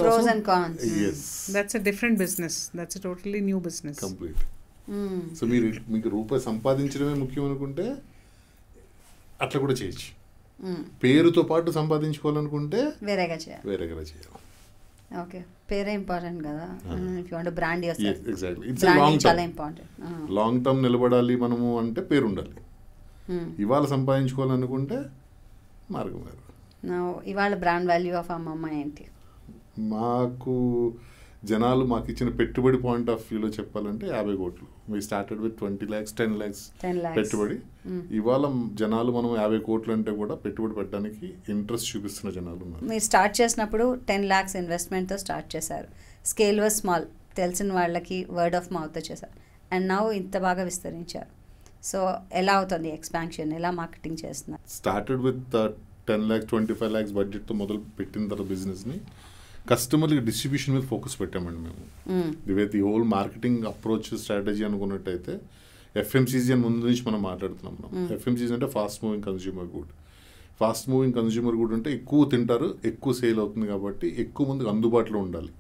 that's a different business, that's a totally new business complete. So మీకు రూపాయి సంపాదించడమే ముఖ్యం అనుకుంటే అట్లా కూడా చేయొచ్చు. పేరుతో పాటు సంపాదించుకోవాలనుకుంటే వేరేగా చేయాలి. ఓకే, పేరే ఇంపార్టెంట్ కదా. If you want to brand yourself, exactly, it's చాలా ఇంపార్టెంట్. లాంగ్ టర్మ్ నిలబడాలి మనము అంటే పేరు ఉండాలి. ఇవాళ సంపాదించుకోవాలనుకుంటే మార్గం వేరు. ఇవాళ బ్రాండ్ వాల్యూ ఆఫ్ అమ్మమ్మ ఏంటి? మాకు జనాలు మాకు ఇచ్చిన పెట్టుబడి పాయింట్ ఆఫ్ వ్యూలో చెప్పాలంటే 50 కోట్లు. We started with 20 lakhs 10 lakhs పెట్టుబడి. ఇవాళ జనాలు మనం 50 కోట్లు అంటే కూడా పెట్టుబడి పెట్టడానికి ఇంట్రెస్ట్ చూపిస్తున్న జనాలు ఉన్నారు. మీరు స్టార్ట్ చేసినప్పుడు 10 lakhs ఇన్వెస్ట్మెంట్తో స్టార్ట్ చేశారు. స్కేల్ వాజ్ స్మాల్, తెలిసిన వాళ్ళకి వర్డ్ ఆఫ్ మౌత్తో చేశారు. అండ్ నౌ ఇంత బాగా విస్తరించారు. సో ఎలా అవుతుంది ఎక్స్పాన్షన్, ఎలా మార్కెటింగ్ చేస్తున్నారు? స్టార్టెడ్ విత్ 10 lakhs 25 lakhs బడ్జెట్తో మొదలు పెట్టిన తర్వాత బిజినెస్ని కస్టమర్కి డిస్ట్రిబ్యూషన్ మీద ఫోకస్ పెట్టామండి మేము. The whole marketing approach strategy అనుకున్నట్టయితే ఎఫ్ఎంసీజీ అని ముందు నుంచి మనం మాట్లాడుతున్నాం. ఎఫ్ఎంసీజీ అంటే fast moving consumer good. Fast moving consumer good అంటే ఎక్కువ తింటారు, ఎక్కువ సేల్ అవుతుంది కాబట్టి ఎక్కువ మందికి అందుబాటులో ఉండాలి.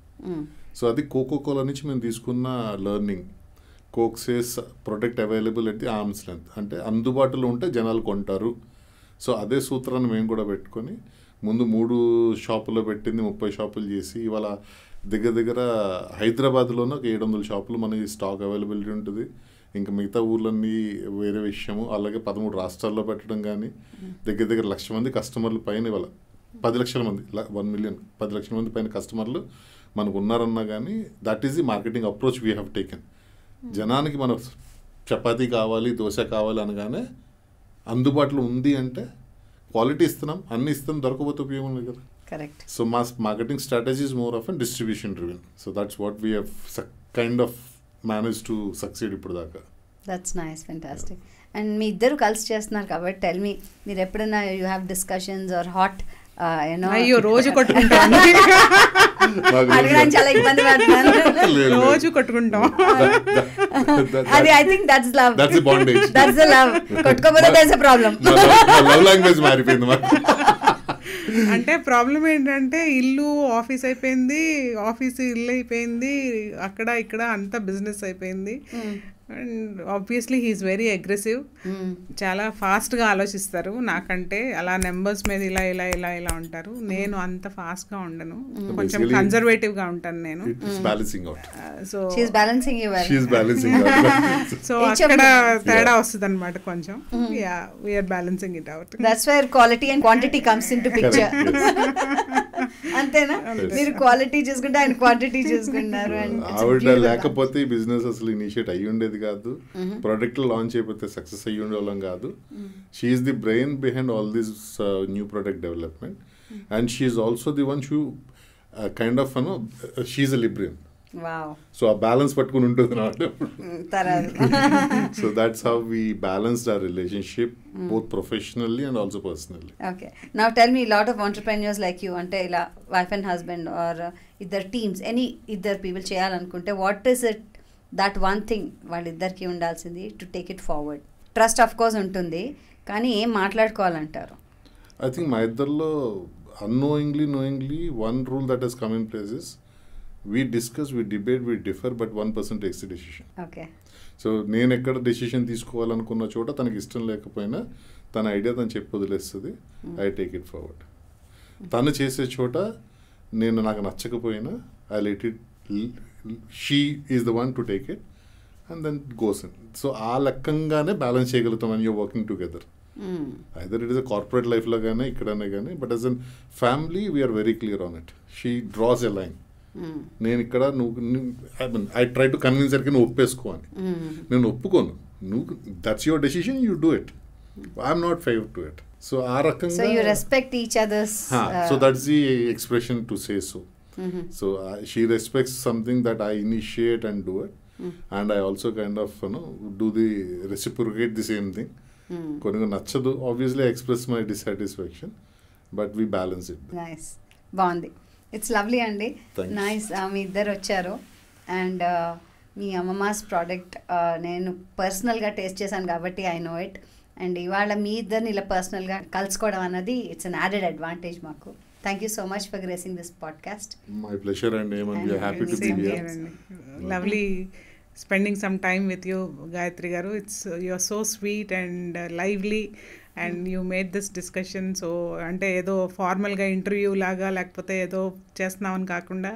సో అది కోకోకోలా నుంచి మేము తీసుకున్న learning. Coke says product available at the arms length, అంటే అందుబాటులో ఉంటే జనాలు కొంటారు. సో అదే సూత్రాన్ని మేము కూడా పెట్టుకొని ముందు 3 షాపుల్లో పెట్టింది 30 షాపులు చేసి ఇవాళ దగ్గర హైదరాబాద్లోనే ఒక 700 షాపులు మనకి స్టాక్ అవైలబిలిటీ ఉంటుంది. ఇంకా మిగతా ఊర్లన్నీ వేరే విషయము. అలాగే 13 రాష్ట్రాల్లో పెట్టడం కానీ దగ్గర 1,00,000 మంది కస్టమర్లు పైన ఇవాళ 10 లక్షల మంది 1 million 10 లక్షల మంది పైన కస్టమర్లు మనకు ఉన్నారన్నా కానీ that is the marketing approach we have taken. జనానికి మన చపాతీ కావాలి, దోశ కావాలి అనగానే అందుబాటులో ఉంది అంటే క్వాలిటీ ఇస్తున్నాం, అన్ని ఇస్తాం, దొరకకపోతే ఉపయోగం లేదు కదా. కరెక్ట్. సో మా marketing strategy is more of and distribution driven. So that's what we have kind of manage to succeed ఇప్పుడు దాకా. That's nice, fantastic. అండ్ మీ ఇద్దరు కలిసి చేస్తున్నారు కాబట్టి టెల్ మీ, మీరు ఎప్పుడైనా you have discussions or hot అయ్యో రోజు కొట్టుకుంటాం, చాలా ఇబ్బంది పడుతున్నాను, రోజు కొట్టుకుంటాం. అది I think that's love, that's the bondage, that's the love. కొట్టుకోకపోతే that's a problem. Love language మారిపోయింది. అంటే ప్రాబ్లం ఏంటంటే ఇల్లు ఆఫీస్ అయిపోయింది, ఆఫీస్ ఇల్లు అయిపోయింది, అక్కడ ఇక్కడ అంతా బిజినెస్ అయిపోయింది. And obviously he is very aggressive, చాలా ఫాస్ట్గా ఆలోచిస్తారు నాకంటే. అలా నెంబర్స్ మీద ఇలా ఇలా ఇలా ఇలా ఉంటారు. నేను అంత ఫాస్ట్గా ఉండను, కొంచెం కన్జర్వేటివ్గా ఉంటాను నేను. సో అక్కడ తేడా వస్తుంది అనమాట కొంచెం. We are balancing it out. That's where quality and quantity comes in to picture. అంతేనా? మీరు క్వాలిటీ చూసుకుంటే ఆయన క్వాంటిటీ చూసుకుంటారు. ఆవిడ లేకపోతే ఈ బిజినెస్ అసలు ఇనిషియేట్ అయ్యి ఉండేది కాదు, ప్రోడక్ట్ లాంచ్ అయిపోతే సక్సెస్ అయ్యి ఉండేవాళ్ళం కాదు. She is the brain behind all this new product development and she is also the one who kind of she is a Librian. సో ఆ బ్యాలెన్స్ పట్టుకుని ఉంటుంది నాకు. So that's how we balanced our relationship both professionally and also personally. Okay, now tell me, lot of entrepreneurs like you, అంటే ఇలా wife and husband or ఇద్దరు teams, any ఇద్దరు people చేయాలనుకుంటే what is it that one thing వాళ్ళిద్దరికి ఉండాల్సింది to take it forward? Trust of course ఉంటుంది, కానీ ఏం మాట్లాడుకోవాలంటారు? ఐ థింక్ మా ఇద్దరిలో unknowingly knowingly one rule that has come in place is we discuss, we debate, we differ, but one person takes the decision. Okay. So నేను ఎక్కడ decision తీసుకోవాలనుకున్న చోట తనకి ఇష్టం లేకపోయినా తన ఐడియా తను చెప్పి వదిలేస్తుంది. I take it forward. తను చేసే చోట నేను నాకు నచ్చకపోయినా I let it, she is the one to take it and then goes in. So ఆ లెక్కంగానే బ్యాలెన్స్ చేయగలుగుతాం and you're working together. Either it is a corporate లైఫ్లో కానీ ఇక్కడనే కానీ, but as an family we are very clear on it. She draws a line. నేను ఇక్కడ I try to convince అరికి నువ్వు ఒప్పేసుకో అని. నేను ఒప్పుకోను. నువ్వు that's your decision, you do it. I'm not favour to it. So ఆ రకంగా so you respect each others. So that's the expression to say so. So she respects something that I initiate and do it, and I also kind of do the reciprocate the same thing. కొన్ని నచ్చదు, obviously express my dissatisfaction, but we balance it. Nice, బాగుంది. It's lovely అండి. Nice. మీ ఇద్దరు వచ్చారు and me అమ్మమ్మాస్ product నేను పర్సనల్గా taste చేశాను కాబట్టి ఐ నో ఇట్. అండ్ ఇవాళ మీ ఇద్దరిని ఇలా పర్సనల్గా కలుసుకోవడం అన్నది ఇట్స్ అన్ యాడెడ్ అడ్వాంటేజ్ మాకు. Thank you so much for gracing this podcast. My pleasure అండి. Happy to be here. Lovely spending some time with you, Gayatri garu. You're so sweet and lively, and you made this discussion so ante edo formal ga interview laga lekapothe edo chestunnav ani kaakunda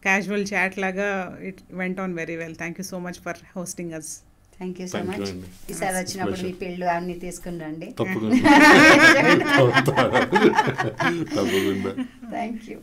casual chat laga it went on very well. Thank you so much for hosting us. Thank you so much. ఈసారి వచ్చినప్పుడు మీ పెళ్ళు అన్ని తీసుకుని రండి. తప్పకుండా. Thank you.